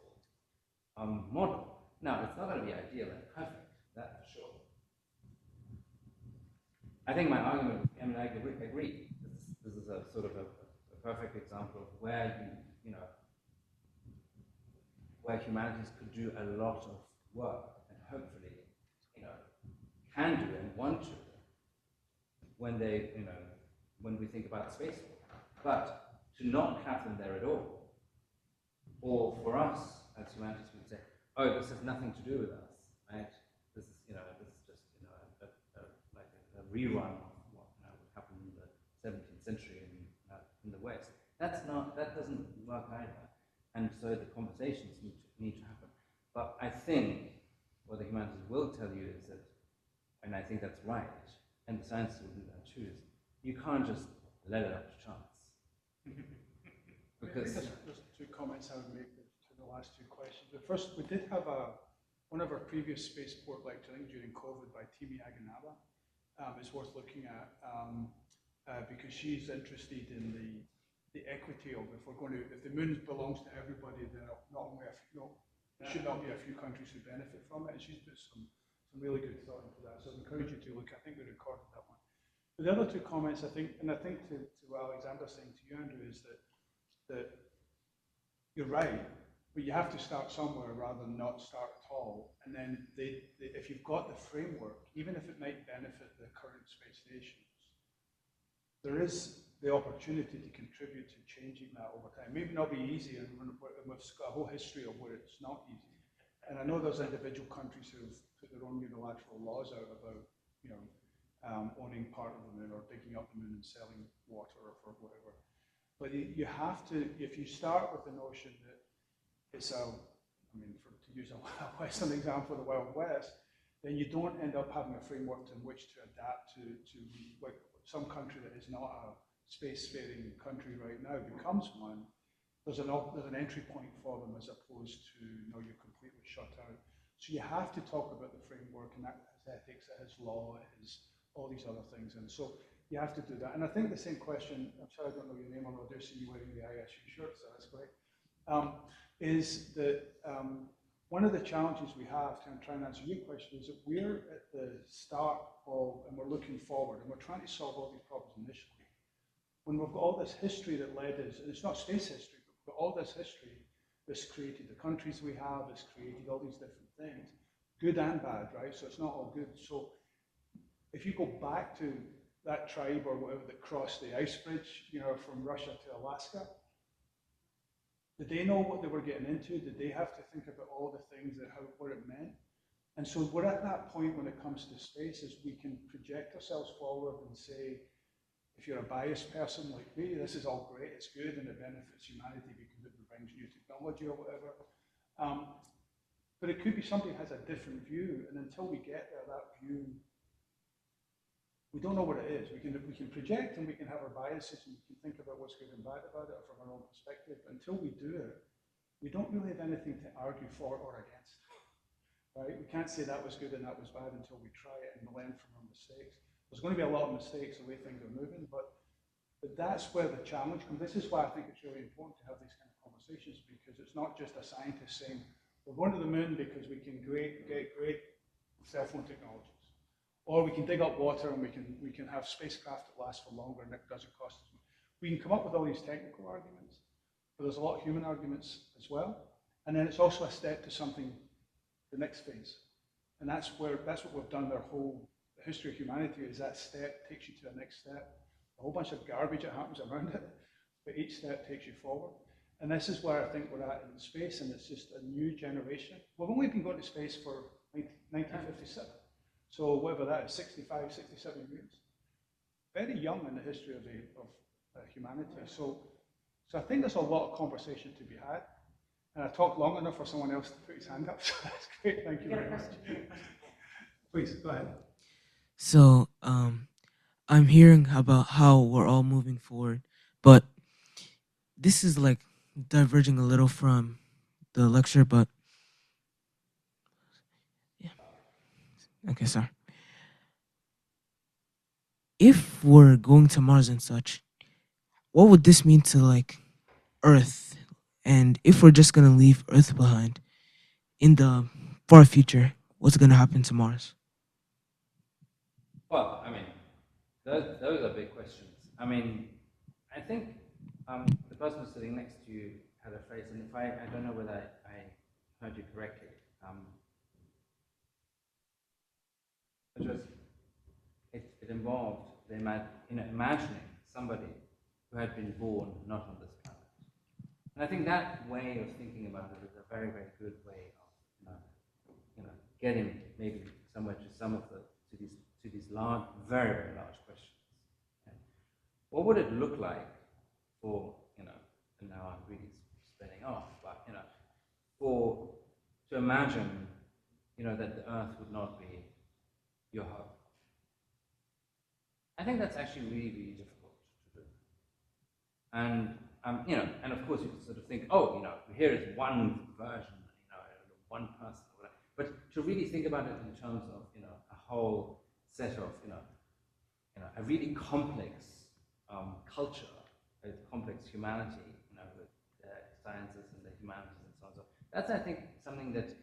model. Now, it's not going to be ideal and perfect, that's for sure. I think my argument, I mean, I agree. This is a sort of a perfect example of where you know, where humanities could do a lot of work and hopefully, you know, can do and want to when they, you know, when we think about spaceport. But to not have them there at all, or for us as humanities, we would say, oh, this has nothing to do with us, right? This is, you know, this is just, you know, like a rerun of what happened in the 17th century in the West. That doesn't work either. And so the conversations need to happen. But I think what the humanities will tell you is that, and I think that's right, and the sciences will do that too, is you can't just let it up to chance. Because there's two comments I would make to the last two questions. The first, we did have one of our previous spaceport lectures, I think during COVID, by Timi Aganaba. It's worth looking at because she's interested in the equity of if the moon belongs to everybody, then not only there should not be a few countries who benefit from it. And she's put some really good thought into that. So I encourage you to look. I think we recorded that one. But the other two comments, I think to what Alexander's saying to you, Andrew, is that you're right, but you have to start somewhere rather than not start at all. And then if you've got the framework, even if it might benefit the current space stations, there is the opportunity to contribute to changing that over time. Maybe not be easy, and we've got a whole history of where it's not easy. And I know there's individual countries who have put their own unilateral laws out about, you know, owning part of the moon or digging up the moon and selling water or whatever. But you have to, if you start with the notion that it's to use a Western example of the Wild West, then you don't end up having a framework in which to adapt to like some country that is not a spacefaring country right now becomes one. There's an entry point for them as opposed to, no, you're completely shut out. So you have to talk about the framework, and that has ethics, it has law, it has all these other things. And so you have to do that. And I think the same question, I'm sorry I don't know your name, although I do see you wearing the ISU shirt, so that's great, is that one of the challenges we have to try and answer your question is that we're at the start of, and we're looking forward, and we're trying to solve all these problems initially. When we've got all this history that led us, and it's not space history, but we've got all this history that's created the countries we have, that's created all these different things, good and bad, right? So it's not all good. So if you go back to that tribe or whatever that crossed the ice bridge, you know, from Russia to Alaska, did they know what they were getting into? Did they have to think about all the things what it meant? And so we're at that point when it comes to space, is we can project ourselves forward and say, if you're a biased person like me, this is all great, it's good, and it benefits humanity because it brings new technology or whatever. But it could be somebody has a different view, and until we get there, that view, we don't know what it is. We can project and we can have our biases and we can think about what's good and bad about it from our own perspective. But until we do it, we don't really have anything to argue for or against. Right? We can't say that was good and that was bad until we try it and learn from our mistakes. There's going to be a lot of mistakes the way things are moving, but that's where the challenge comes. This is why I think it's really important to have these kind of conversations, because it's not just a scientist saying, we're going to the moon because we can get great cell phone technologies. Or we can dig up water and we can have spacecraft that last for longer and it doesn't cost us much. We can come up with all these technical arguments, but there's a lot of human arguments as well. And then it's also a step to something, the next phase. And that's what we've done the history of humanity, is that step takes you to the next step. A whole bunch of garbage that happens around it, but each step takes you forward. And this is where I think we're at in space, and it's just a new generation. We've only been going to space for 1957. So whatever that is, 65, 67 years. Very young in the history of humanity. So I think there's a lot of conversation to be had. And I talked long enough for someone else to put his hand up, so that's great. Thank you very much. Please, go ahead. So I'm hearing about how we're all moving forward, but this is like diverging a little from the lecture, but Okay, sorry. If we're going to Mars and such, what would this mean to like Earth? And if we're just gonna leave Earth behind in the far future, what's gonna happen to Mars? Well, I mean, those are big questions. I mean, I think the person sitting next to you had a phrase, and if I don't know whether I heard you correctly, which was, it involved imagining somebody who had been born not on this planet. And I think that way of thinking about it is a very, very good way of getting maybe somewhere to these large, very, very large questions. Okay. What would it look like for, and now I'm really spinning off, but to imagine, that the Earth would not be your home. I think that's actually really, really difficult to do. And and of course you could sort of think, oh, here is one version, one person, or whatever. But to really think about it in terms of, a whole set of, a really complex culture, a complex humanity, with the sciences and the humanities and so on. So that's, I think, something that,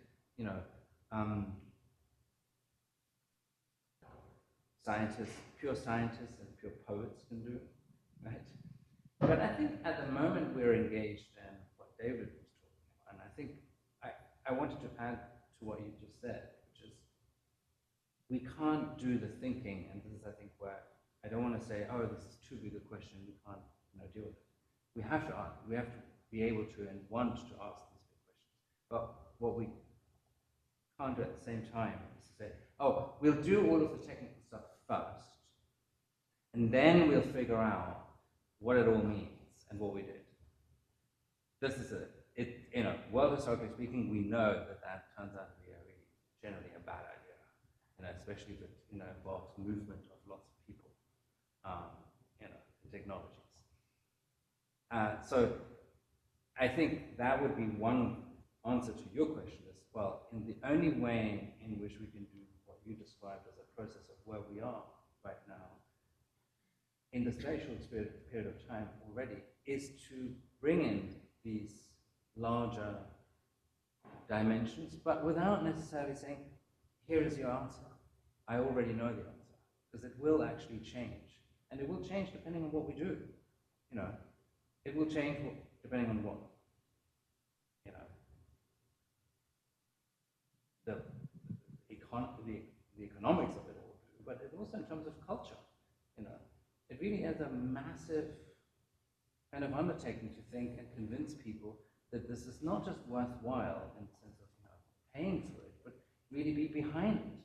scientists, pure scientists and pure poets can do, right? But I think at the moment we're engaged in what David was talking about, and I think I wanted to add to what you just said, which is we can't do the thinking, and this is, I think, where I don't want to say, oh, this is too big a question, we can't deal with it. We have to ask, we have to be able to and want to ask these big questions. But what we can't do at the same time is to say, oh, we'll do all of the technical stuff first, and then we'll figure out what it all means and what we did. This is world historically speaking, we know that turns out to be generally a bad idea, especially if it involves movement of lots of people, technologies. So I think that would be one answer to your question is, well, in the only way in which we can do what you described as a process of where we are right now, in this very short period of time already, is to bring in these larger dimensions, but without necessarily saying, here is your answer. I already know the answer, because it will actually change. And it will change depending on what we do. It will change depending on what, the economics of it all do, but it also in terms of culture. It really is a massive kind of undertaking to think and convince people that this is not just worthwhile in the sense of paying for it, but really be behind it.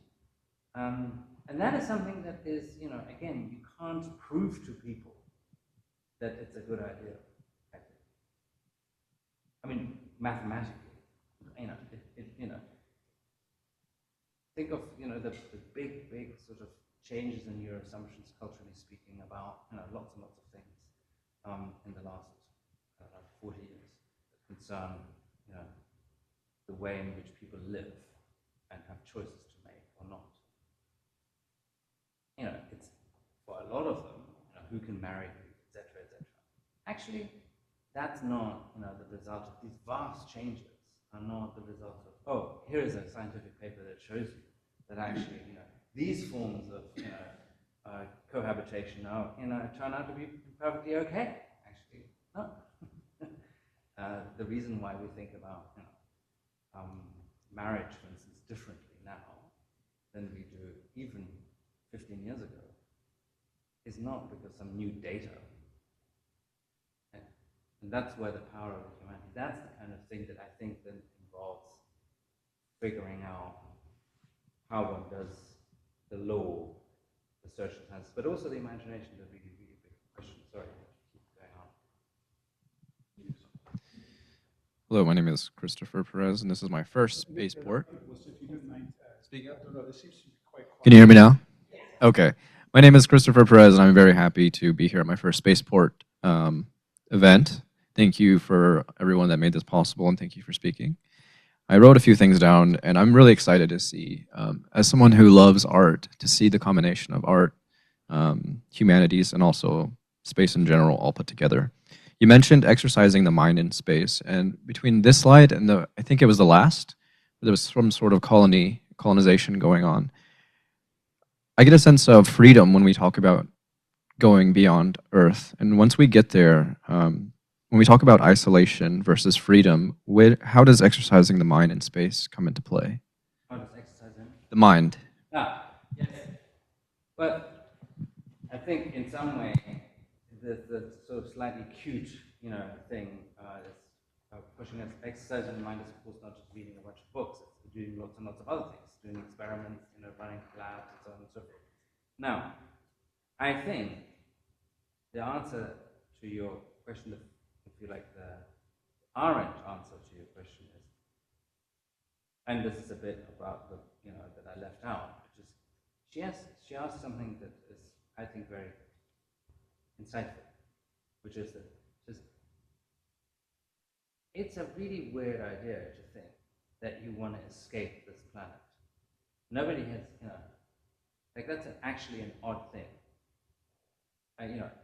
And that is something that is, again, you can't prove to people that it's a good idea. I mean, mathematically, think of the big sort of changes in your assumptions, culturally speaking, about lots and lots of things in the last 40 years that concern the way in which people live and have choices to make or not. It's for a lot of them, who can marry who, etc., etc. Actually, that's not the result of these vast changes. Are not the result of, oh, here is a scientific paper that shows you that actually these forms of cohabitation now turn out to be perfectly okay. Actually, no. The reason why we think about marriage, for instance, differently now than we do even 15 years ago is not because some new data. And that's where the power of humanity, that's the kind of thing that I think then involves figuring out how one does the law, the social science, but also the imagination, the really, really big question. Sorry, keep going on. Hello, my name is Christopher Perez, and this is my first spaceport. Can you hear me now? Okay. My name is Christopher Perez, and I'm very happy to be here at my first spaceport event. Thank you for everyone that made this possible, and thank you for speaking. I wrote a few things down, and I'm really excited to see, as someone who loves art, to see the combination of art, humanities, and also space in general all put together. You mentioned exercising the mind in space, and between this slide and I think it was the last, there was some sort of colonization going on. I get a sense of freedom when we talk about going beyond Earth, and once we get there, when we talk about isolation versus freedom, how does exercising the mind in space come into play? How does exercising? The mind. Yes. But I think in some way, the sort of slightly cute, thing is pushing us. Exercising the mind is, of course, not just reading a bunch of books. It's doing lots and lots of other things, doing experiments, running labs, and so on and so forth. Now, I think the answer to your question, if you like, the Arendt answer to your question is, and this is a bit about the, that I left out, which is she asked something that is, I think, very insightful, which is that it's a really weird idea to think that you want to escape this planet. Nobody has, that's actually an odd thing.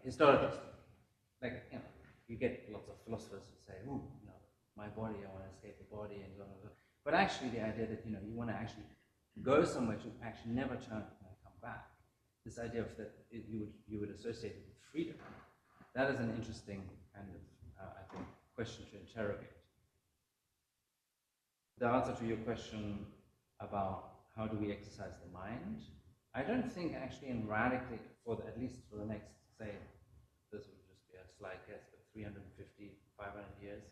Historically, you get lots of philosophers who say, "Ooh, my body, I want to escape the body," and blah, blah, blah. But actually, the idea that you want to actually go somewhere to actually never come back. This idea of that you would associate it with freedom. That is an interesting kind of, I think, question to interrogate. The answer to your question about how do we exercise the mind, I don't think actually in radically, at least for the next, say, this would just be a slight guess, but 350, 500 years,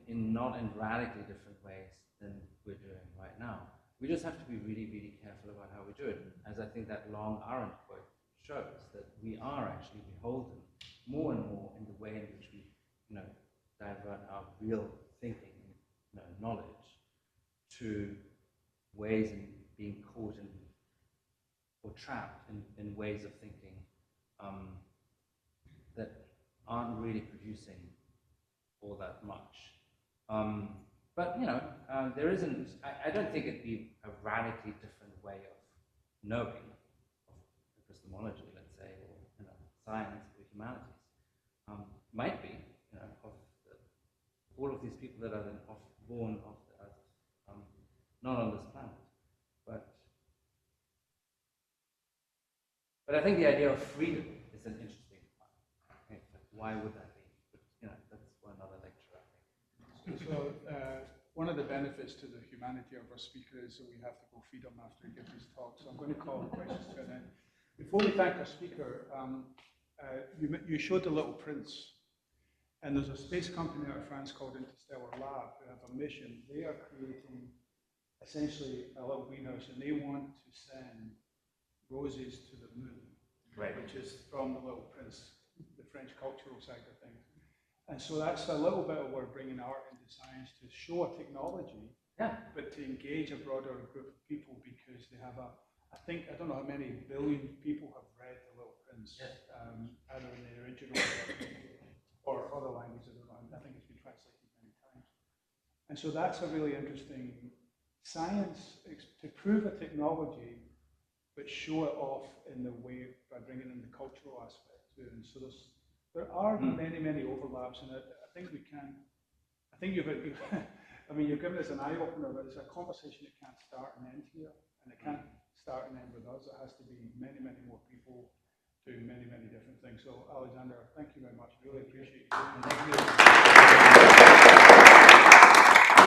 not in radically different ways than we're doing right now. We just have to be really, really careful about how we do it. As I think that long Arendt quote shows, that we are actually beholden more and more in the way in which we, divert our real thinking, knowledge, to ways in being caught in or trapped in ways of thinking that aren't really producing all that much. But there isn't. I don't think it'd be a radically different way of knowing, of epistemology, let's say, or science or humanities. Might be, of all of these people that are then born off the earth, not on this planet, but I think the idea of freedom is an interesting one. Why would that be? But that's for another lecture, I think. So one of the benefits to the humanity of our speaker is that we have to go feed him after he gives his talk. So I'm going to call the questions to an end. Before we thank our speaker, you showed the Little Prince, and there's a space company out of France called Interstellar Lab who have a mission. They are creating essentially a little greenhouse, and they want to send roses to the moon, right, which is from the Little Prince, the French cultural side of things. And so that's a little bit of where bringing art into science to show a technology, but to engage a broader group of people, because they have I don't know how many billion people have read the Little Prince, either in the original or other languages. I think it's been translated many times. And so that's a really interesting science to prove a technology, but show it off in the way by bringing in the cultural aspect too. And so there are many, many overlaps, and I think we can. I think you've given us an eye opener, but it's a conversation that can't start and end here, and it can't start and end with us. It has to be many, many more people doing many, many different things. So, Alexander, thank you very much. Really appreciate it.